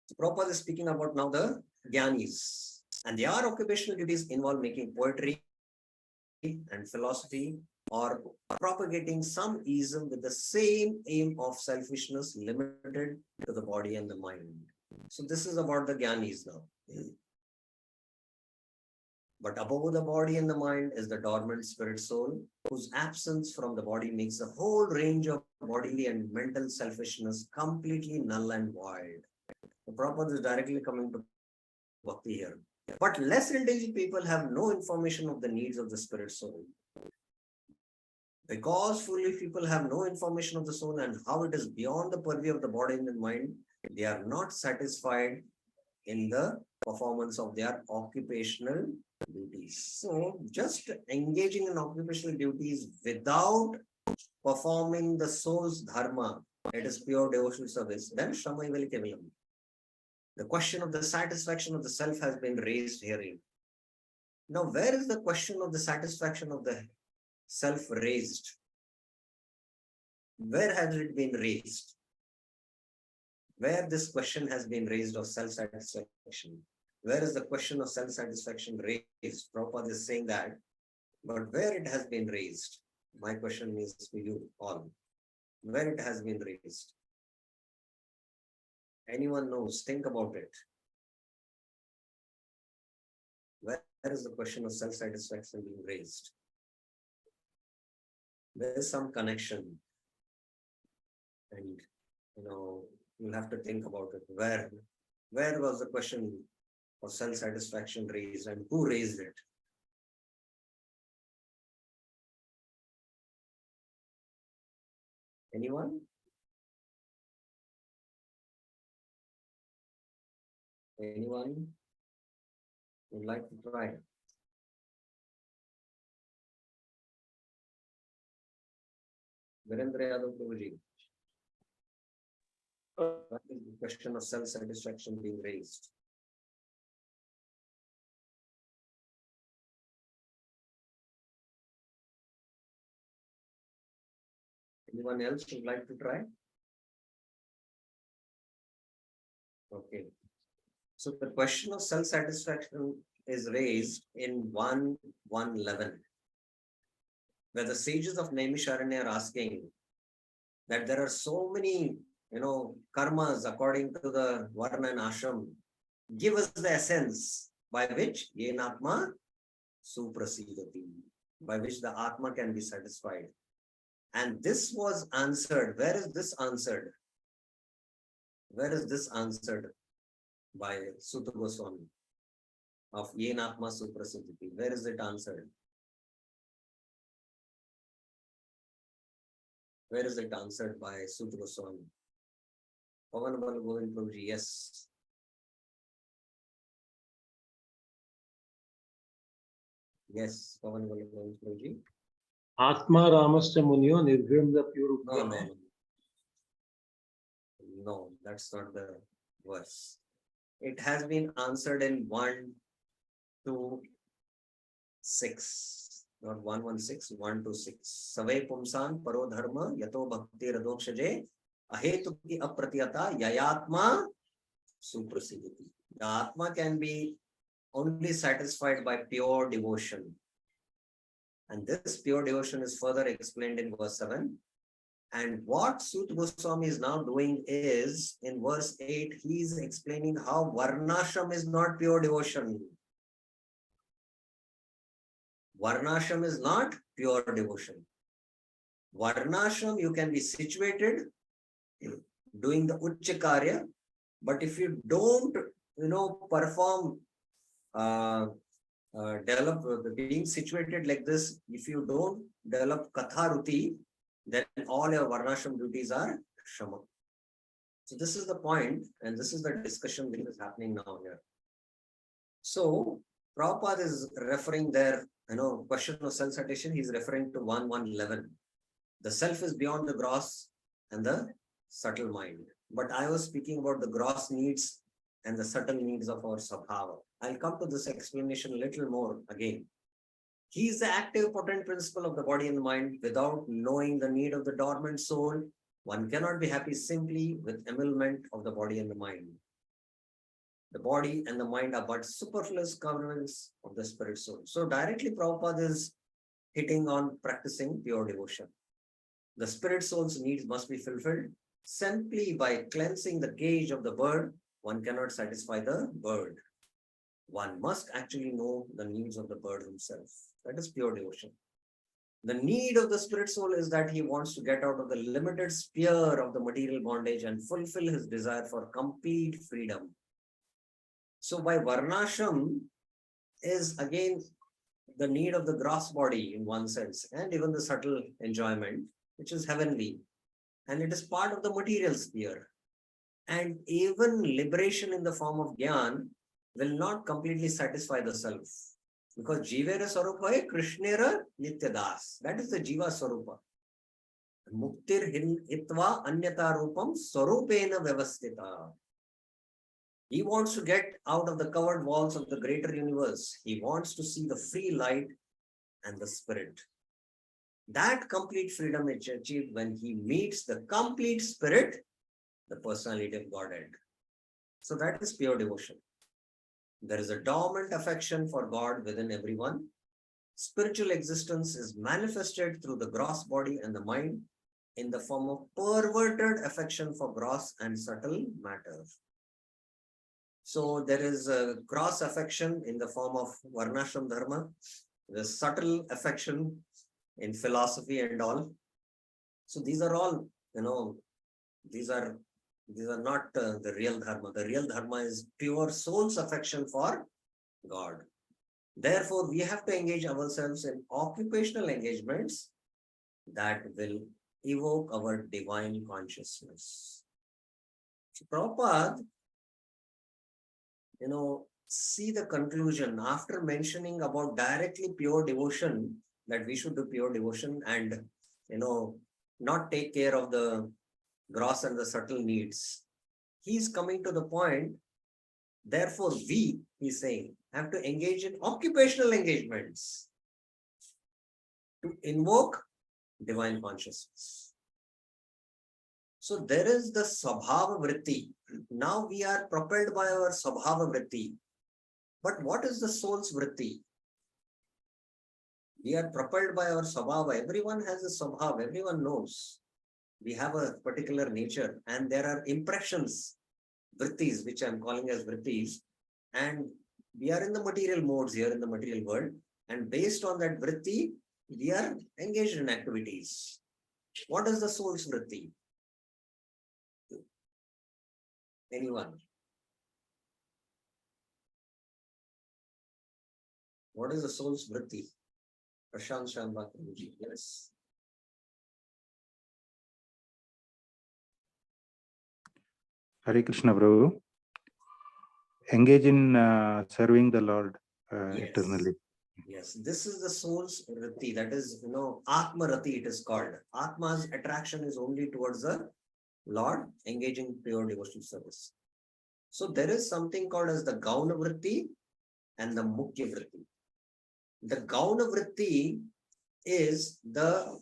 So Prabhupada is speaking about now the Gyanis, and their occupational duties involve making poetry and philosophy or propagating some ism with the same aim of selfishness limited to the body and the mind. So this is about the Gyanis now. But above the body and the mind is the dormant spirit soul, whose absence from the body makes the whole range of bodily and mental selfishness completely null and void. The Prabhupada is directly coming to Bhakti here. But less intelligent people have no information of the needs of the spirit soul. Because foolish people have no information of the soul and how it is beyond the purview of the body and the mind, they are not satisfied in the performance of their occupational duties. So just engaging in occupational duties without performing the soul's dharma, it is pure devotional service, then Shramaival Kevalam. The question of the satisfaction of the self has been raised herein. Now, where is the question of the satisfaction of the self raised? Where has it been raised? Where this question has been raised of self-satisfaction? Where is the question of self-satisfaction raised? Prabhupada is saying that, but where it has been raised? My question is to you all. Where it has been raised? Anyone knows? Think about it. Where is the question of self-satisfaction being raised? There is some connection. And, you'll have to think about it. Where was the question of self-satisfaction raised and who raised it? Anyone? Anyone would like to try? Virendra Yadav Prabhuji. What is the question of self-satisfaction being raised? Anyone else would like to try? Okay. So the question of self-satisfaction is raised in 1:1:11, where the sages of Naimisharanya are asking that there are so many, karmas according to the Varna and Ashram. Give us the essence by which Yenatma Suprasidati, by which the Atma can be satisfied. And this was answered. Where is this answered? Where is this answered? By Sutta Goswami of Yenatma Suprasidati. Where is it answered? Where is it answered by Sutta Goswami? Pavan Bal Govind Prabhuji, yes. Yes, Pavan Bal Govind Prabhuji. Atma Ramasya Munyo Nirgrimda Pure. No, that's not the verse. It has been answered in 1:2:6, not 1:1:6, 1:2:6. Savai Pumsan Paro Dharma Yato Bhakti Radokshaje Ahetuki Apratiyata Yayatma Suprasidati. The Atma can be only satisfied by pure devotion. And this pure devotion is further explained in verse 7. And what Sutta Goswami is now doing is, in verse 8, he is explaining how Varnashram is not pure devotion. Varnashram is not pure devotion. Varnashram, you can be situated doing the Uccha Karya, but if you don't, perform, develop, being situated like this, if you don't develop Katharuti, then all your Varnashram duties are Shama. So this is the point, and this is the discussion which is happening now here. So Prabhupada is referring there, question of self-citation, he's referring to 1:11. The self is beyond the gross and the subtle mind. But I was speaking about the gross needs and the subtle needs of our Sabhava. I'll come to this explanation a little more again. He is the active potent principle of the body and the mind. Without knowing the need of the dormant soul, one cannot be happy simply with emolument of the body and the mind. The body and the mind are but superfluous coverings of the spirit soul. So directly Prabhupada is hitting on practicing pure devotion. The spirit soul's needs must be fulfilled. Simply by cleansing the cage of the bird, one cannot satisfy the bird. One must actually know the needs of the bird himself. That is pure devotion. The need of the spirit soul is that he wants to get out of the limited sphere of the material bondage and fulfill his desire for complete freedom. So by Varnashram is again the need of the gross body in one sense, and even the subtle enjoyment, which is heavenly. And it is part of the material sphere. And even liberation in the form of Gyan will not completely satisfy the self. Because Jivera Swarupa hai Krishnera Nityadas. That is the Jiva Swarupa. Muktir hitva anyata rupam swarupena vyavastita. He wants to get out of the covered walls of the greater universe. He wants to see the free light and the spirit. That complete freedom is achieved when he meets the complete spirit, the personality of Godhead. So that is pure devotion. There is a dormant affection for God within everyone. Spiritual existence is manifested through the gross body and the mind in the form of perverted affection for gross and subtle matter. So there is a gross affection in the form of Varnashram Dharma, the subtle affection in philosophy and all. So these are all, these are not the real dharma. The real dharma is pure soul's affection for God. Therefore, we have to engage ourselves in occupational engagements that will evoke our divine consciousness. So Prabhupada, see the conclusion after mentioning about directly pure devotion, that we should do pure devotion and, not take care of the gross and the subtle needs. He's coming to the point, therefore he's saying, have to engage in occupational engagements to invoke divine consciousness. So there is the Svabhava Vritti. Now we are propelled by our Svabhava Vritti. But what is the soul's Vritti? We are propelled by our Svabhava. Everyone has a Svabhava. Everyone knows. We have a particular nature and there are impressions, Vrittis, which I'm calling as Vrittis. And we are in the material modes here in the material world. And based on that Vritti, we are engaged in activities. What is the soul's Vritti? Anyone? What is the soul's Vritti? Prashant Shambhakaruji, yes. Hare Krishna, Prabhu. Engage in serving the Lord eternally. Yes, this is the soul's Rati. That is, Atma Rati it is called. Atma's attraction is only towards the Lord, engaging pure devotional service. So there is something called as the Gauna Vritti and the Mukhya Vritti. The Gauna Vritti is the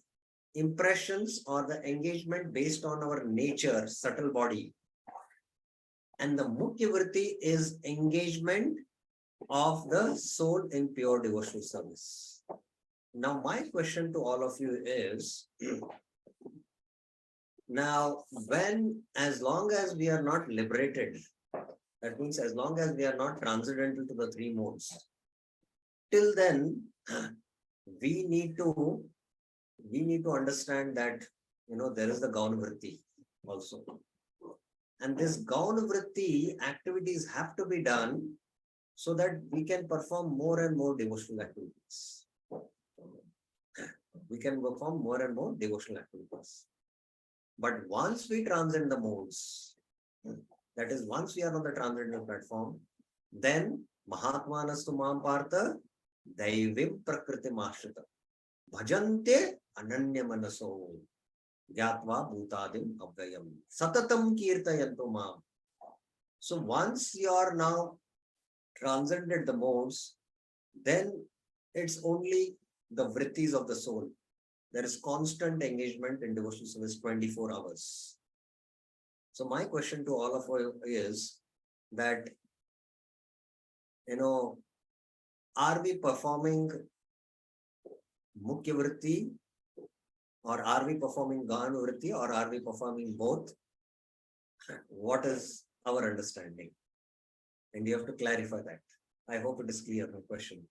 impressions or the engagement based on our nature, subtle body. And the Mukhya Vritti is engagement of the soul in pure devotional service. Now, my question to all of you is, now, as long as we are not liberated, that means as long as we are not transcendental to the three modes, till then, we need to understand that, there is the Gauna Vritti also. And this Gauna Vritti activities have to be done so that we can perform more and more devotional activities. We can perform more and more devotional activities. But once we transcend the modes, that is, once we are on the transcendental platform, then Mahatmanastu Mam Partha Daivim Prakriti Mashrita Bhajante Ananya Manaso Gyatva Bhutadim Abhyayam Satatam Kirtayantu Mam. So once you are now transcended the modes, then it's only the vrittis of the soul. There is constant engagement in devotional service 24 hours. So my question to all of you is that, are we performing Mukhya Vritti, or are we performing Gana Vritti, or are we performing both? What is our understanding? And you have to clarify that. I hope it is clear, my question.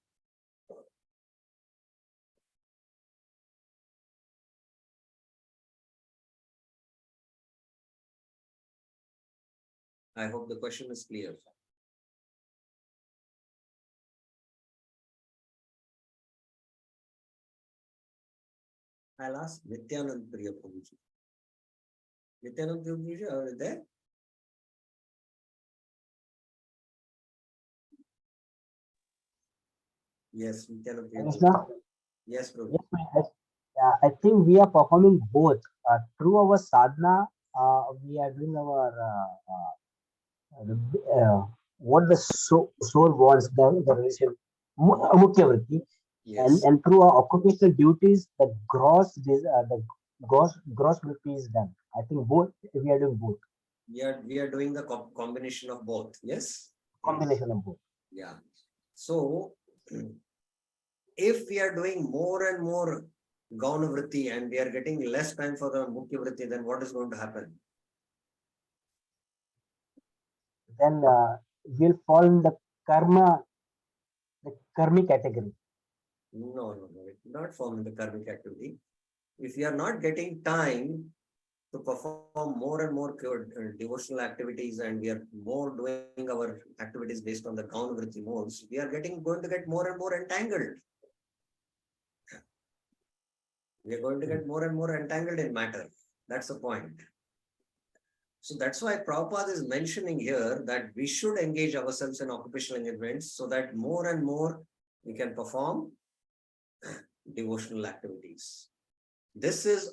I hope the question is clear. I'll ask Nityanand Priya Prabhuji. Nityanand Priya Prabhuji, are you there? Yes, Nityanand Priya Yes, Prabhuji. sir. Yes, Prabhuji. Yes, I think we are performing both. Through our sadhana, we are doing our what the soul wants, the relation, Mukhya Vritti, Yes. and through our occupational duties, the gross Vritti is done. I think both we are doing both. We are doing the combination of both. Yes. Combination of both. Yeah. So if we are doing more and more Gauna Vritti and we are getting less time for the Mukhya Vritti, then what is going to happen? Then we'll fall in the karmic category. No, it will not fall in the karmic activity. If we are not getting time to perform more and more devotional activities, and we are more doing our activities based on the Gauna Vritti modes, we are going to get more and more entangled. We are going to get more and more entangled in matter. That's the point. So that's why Prabhupada is mentioning here that we should engage ourselves in occupational engagements so that more and more we can perform devotional activities. This is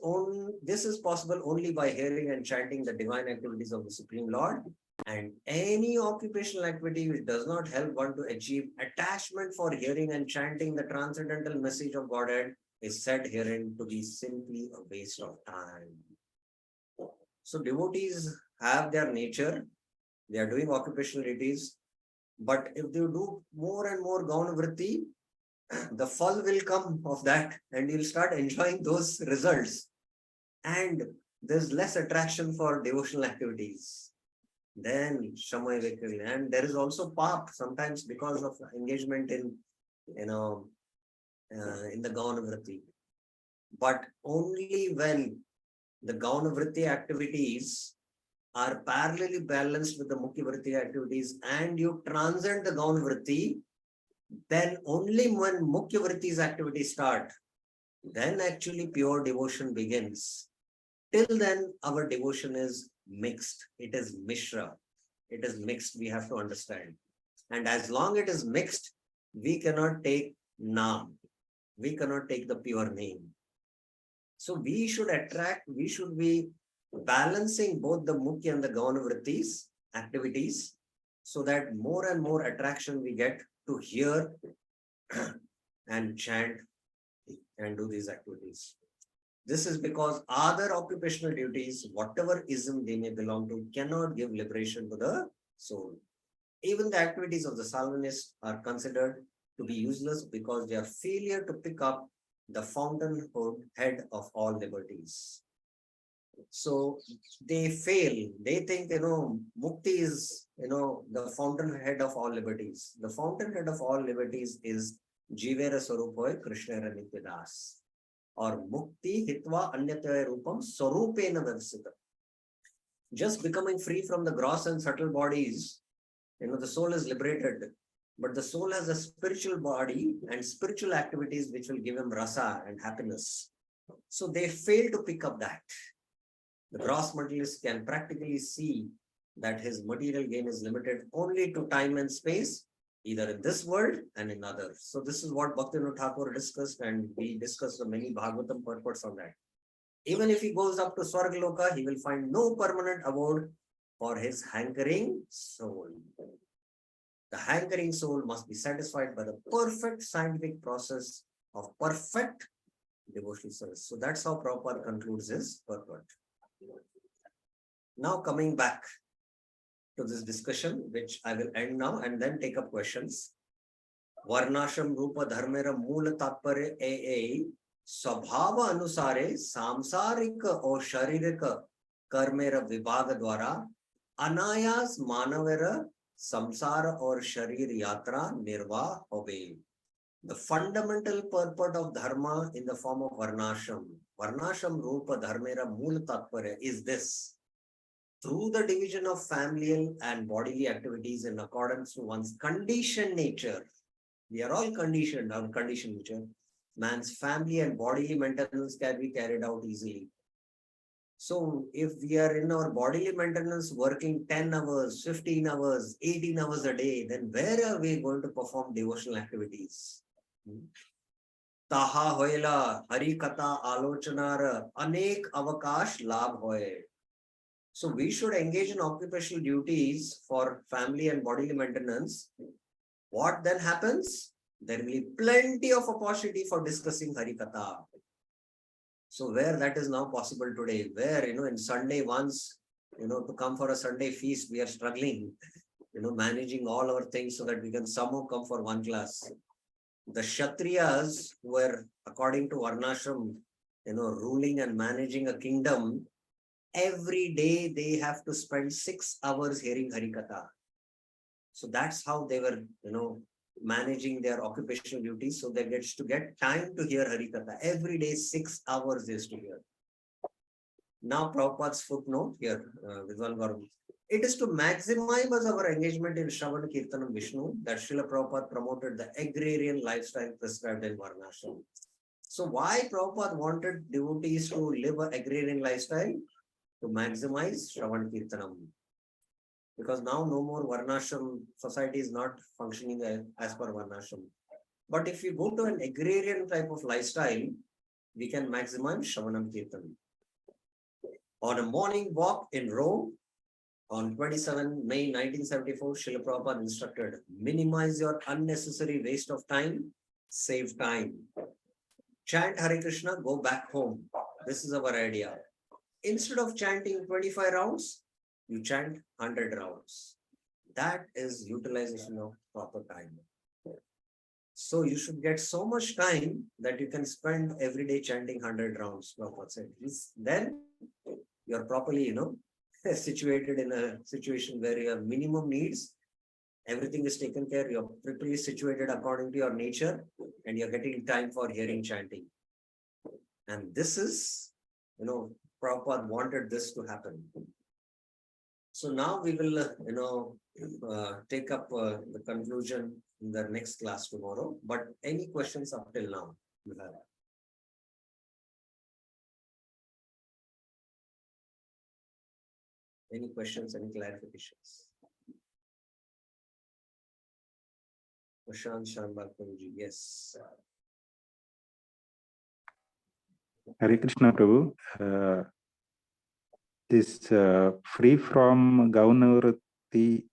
possible only by hearing and chanting the divine activities of the Supreme Lord, and any occupational activity which does not help one to achieve attachment for hearing and chanting the transcendental message of Godhead is said herein to be simply a waste of time. So devotees have their nature, they are doing occupational duties, but if they do more and more Gauna Vritti, the fall will come of that and you'll start enjoying those results. And there's less attraction for devotional activities. Then Shamay Vikil. And there is also pap sometimes because of engagement in, in the Gauna Vritti. But only when the Gauna Vritti activities are parallelly balanced with the Mukhya Vritti activities and you transcend the Gauna Vritti, then only when Mukhya Vritti's activities start, then actually pure devotion begins. Till then, our devotion is mixed. It is Mishra. It is mixed, we have to understand. And as long it is mixed, we cannot take Naam. We cannot take the pure name. So we should be balancing both the Mukhya and the Gauna Vrittis activities so that more and more attraction we get to hear and chant and do these activities. This is because other occupational duties, whatever ism they may belong to, cannot give liberation to the soul. Even the activities of the Salvanist are considered to be useless because they are failure to pick up the fountainhead of all liberties. So they fail. They think, Mukti is, the fountainhead of all liberties. The fountainhead of all liberties is Jivera Swarupoy Krishnera Nityadas. Or Mukti Hitva Anyataya Rupam Swarupena Vyavasita. Just becoming free from the gross and subtle bodies, the soul is liberated. But the soul has a spiritual body and spiritual activities which will give him rasa and happiness. So they fail to pick up that. The gross materialist can practically see that his material gain is limited only to time and space, either in this world and in others. So this is what Bhaktivinoda Thakur discussed, and we discussed the many Bhagavatam purports on that. Even if he goes up to Swargaloka, he will find no permanent abode for his hankering soul. The hankering soul must be satisfied by the perfect scientific process of perfect devotional service. So that's how Prabhupada concludes his purport. Now coming back to this discussion, which I will end now and then take up questions. Varnasham Rupa Dharmera Mula Tatpare A Swabhava Anusare Samsarika or Sharirika Karmera Vibhaga Dwara Anayas Manavera Samsara or Sharir Yatra Nirva Hobe. The fundamental purport of dharma in the form of Varnasham Rupa Dharmera Mula Tatpare is this. Through the division of familial and bodily activities in accordance to one's conditioned nature, we are all conditioned, our conditioned nature, man's family and bodily maintenance can be carried out easily. So if we are in our bodily maintenance working 10 hours, 15 hours, 18 hours a day, then where are we going to perform devotional activities? Taha hoila, Hari Katha Alochanar, Anek Avakash Labh hoye. So we should engage in occupational duties for family and bodily maintenance. What then happens? There will be plenty of opportunity for discussing Harikatha. So where that is now possible today, where, in Sunday once, to come for a Sunday feast, we are struggling, managing all our things so that we can somehow come for one class. The Kshatriyas were, according to Varnashram, ruling and managing a kingdom. Every day they have to spend 6 hours hearing Harikatha. So that's how they were, managing their occupational duties. So they get to get time to hear Harikatha. Every day, 6 hours they used to hear. Now Prabhupada's footnote here, Vidwan Gaurav. It is to maximize our engagement in Shravan Kirtanam Vishnu that Srila Prabhupada promoted the agrarian lifestyle prescribed in Varnashram. So why Prabhupada wanted devotees to live an agrarian lifestyle? To maximize Shravan Kirtanam. Because now no more Varnashram society is not functioning as per Varnashram. But if you go to an agrarian type of lifestyle, we can maximize Shravanam Kirtan. On a morning walk in Rome, on 27 May 1974, Srila Prabhupada instructed, minimize your unnecessary waste of time, save time. Chant Hare Krishna, go back home. This is our idea. Instead of chanting 25 rounds, you chant 100 rounds. That is utilization of proper time. So you should get so much time that you can spend every day chanting 100 rounds. Then you're properly, situated in a situation where you have minimum needs. Everything is taken care. You're properly situated according to your nature, and you're getting time for hearing chanting. And this is, Prabhupada wanted this to happen. So now we will, take up the conclusion in the next class tomorrow. But any questions up till now you have? Any questions, any clarifications? Prashant Shanbhakuji, yes. Hare Krishna Prabhu. This free from Gaunavritti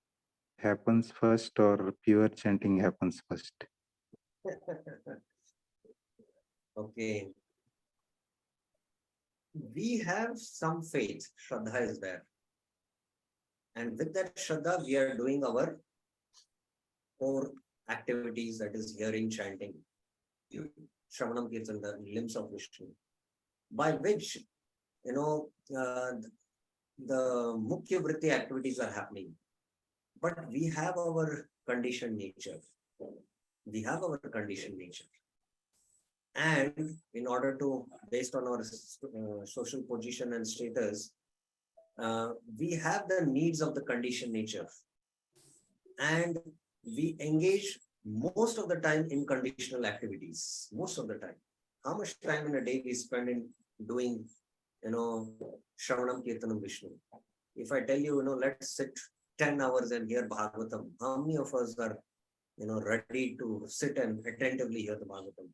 happens first or pure chanting happens first? Okay. We have some faith. Shraddha is there. And with that Shraddha, we are doing our core activities, that is hearing, chanting, Shravanam Kirtan, the limbs of Vishnu, by which, the Mukhya Vritti activities are happening. But we have our conditioned nature. we have our conditioned nature. And in order to, based on our social position and status, we have the needs of the conditioned nature. And we engage most of the time in conditional activities, most of the time. How much time in a day we spend in doing, Shravanam Kirtanam Vishnu? If I tell you, let's sit 10 hours and hear Bhagavatam, how many of us are, ready to sit and attentively hear the Bhagavatam?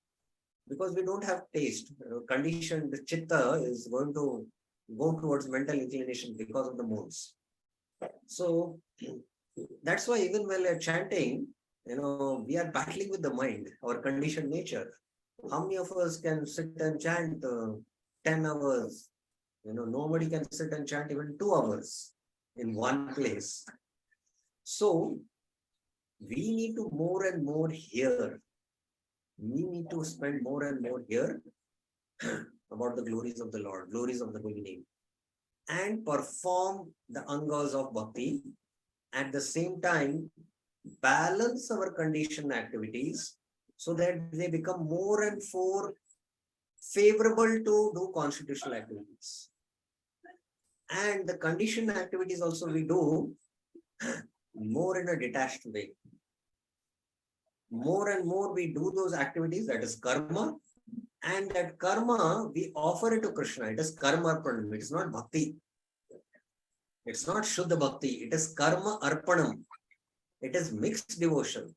Because we don't have taste. Conditioned chitta is going to go towards mental inclination because of the modes. So that's why even while we're chanting, we are battling with the mind, our conditioned nature. How many of us can sit and chant 10 hours? Nobody can sit and chant even 2 hours in one place. So we need to more and more hear. We need to spend more and more here about the glories of the Lord, glories of the holy name, and perform the angas of bhakti. At the same time, balance our conditioned activities so that they become more and more favorable to do constitutional activities. And the conditioned activities also we do more in a detached way. More and more we do those activities, that is karma, and that karma we offer it to Krishna. It is karma arpanam. It is not bhakti. It's not Shuddha bhakti. It is karma arpanam. It is mixed devotion.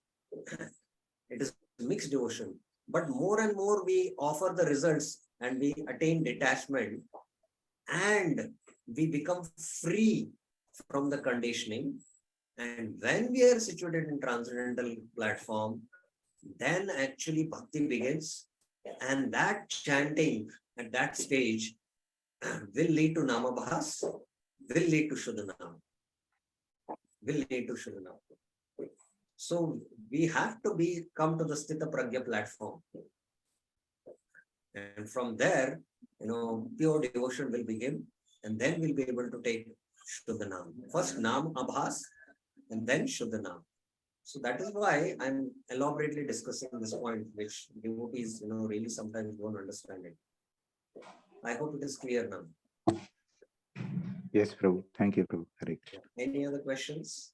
It is mixed devotion. But more and more we offer the results and we attain detachment and we become free from the conditioning. And when we are situated in transcendental platform, then actually bhakti begins. And that chanting at that stage will lead to namabhas, will lead to Shuddhanam, will lead to Shuddhanam. So we have to come to the Sthita Pragya platform. And from there, pure devotion will begin. And then we'll be able to take Shuddhanam. First Nam Abhas and then Shuddhanam. So that is why I'm elaborately discussing this point, which devotees, really sometimes don't understand it. I hope it is clear now. Yes, Prabhu. Thank you, Prabhu. Hare Krishna. Any other questions?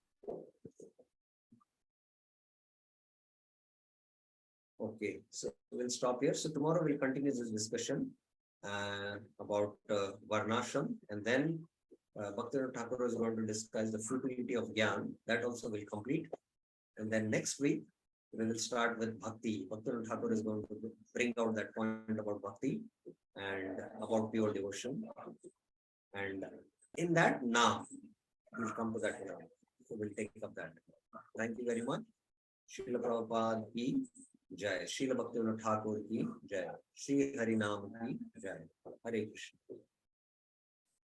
Okay, so we'll stop here. So tomorrow we'll continue this discussion about Varnashram, and then Bhaktivinoda Thakur is going to discuss the futility of Gyan. That also will complete. And then next week, we will start with Bhakti. Bhaktivinoda Thakur is going to bring out that point about Bhakti and about pure devotion. And in that, now, we'll come to that now. So we'll take up that. Thank you very much. Srila Prabhupada ki Jai. Srila Bhaktivinoda Thakur ki Jai. Shri Hari Nam ki Jai. Hare Krishna.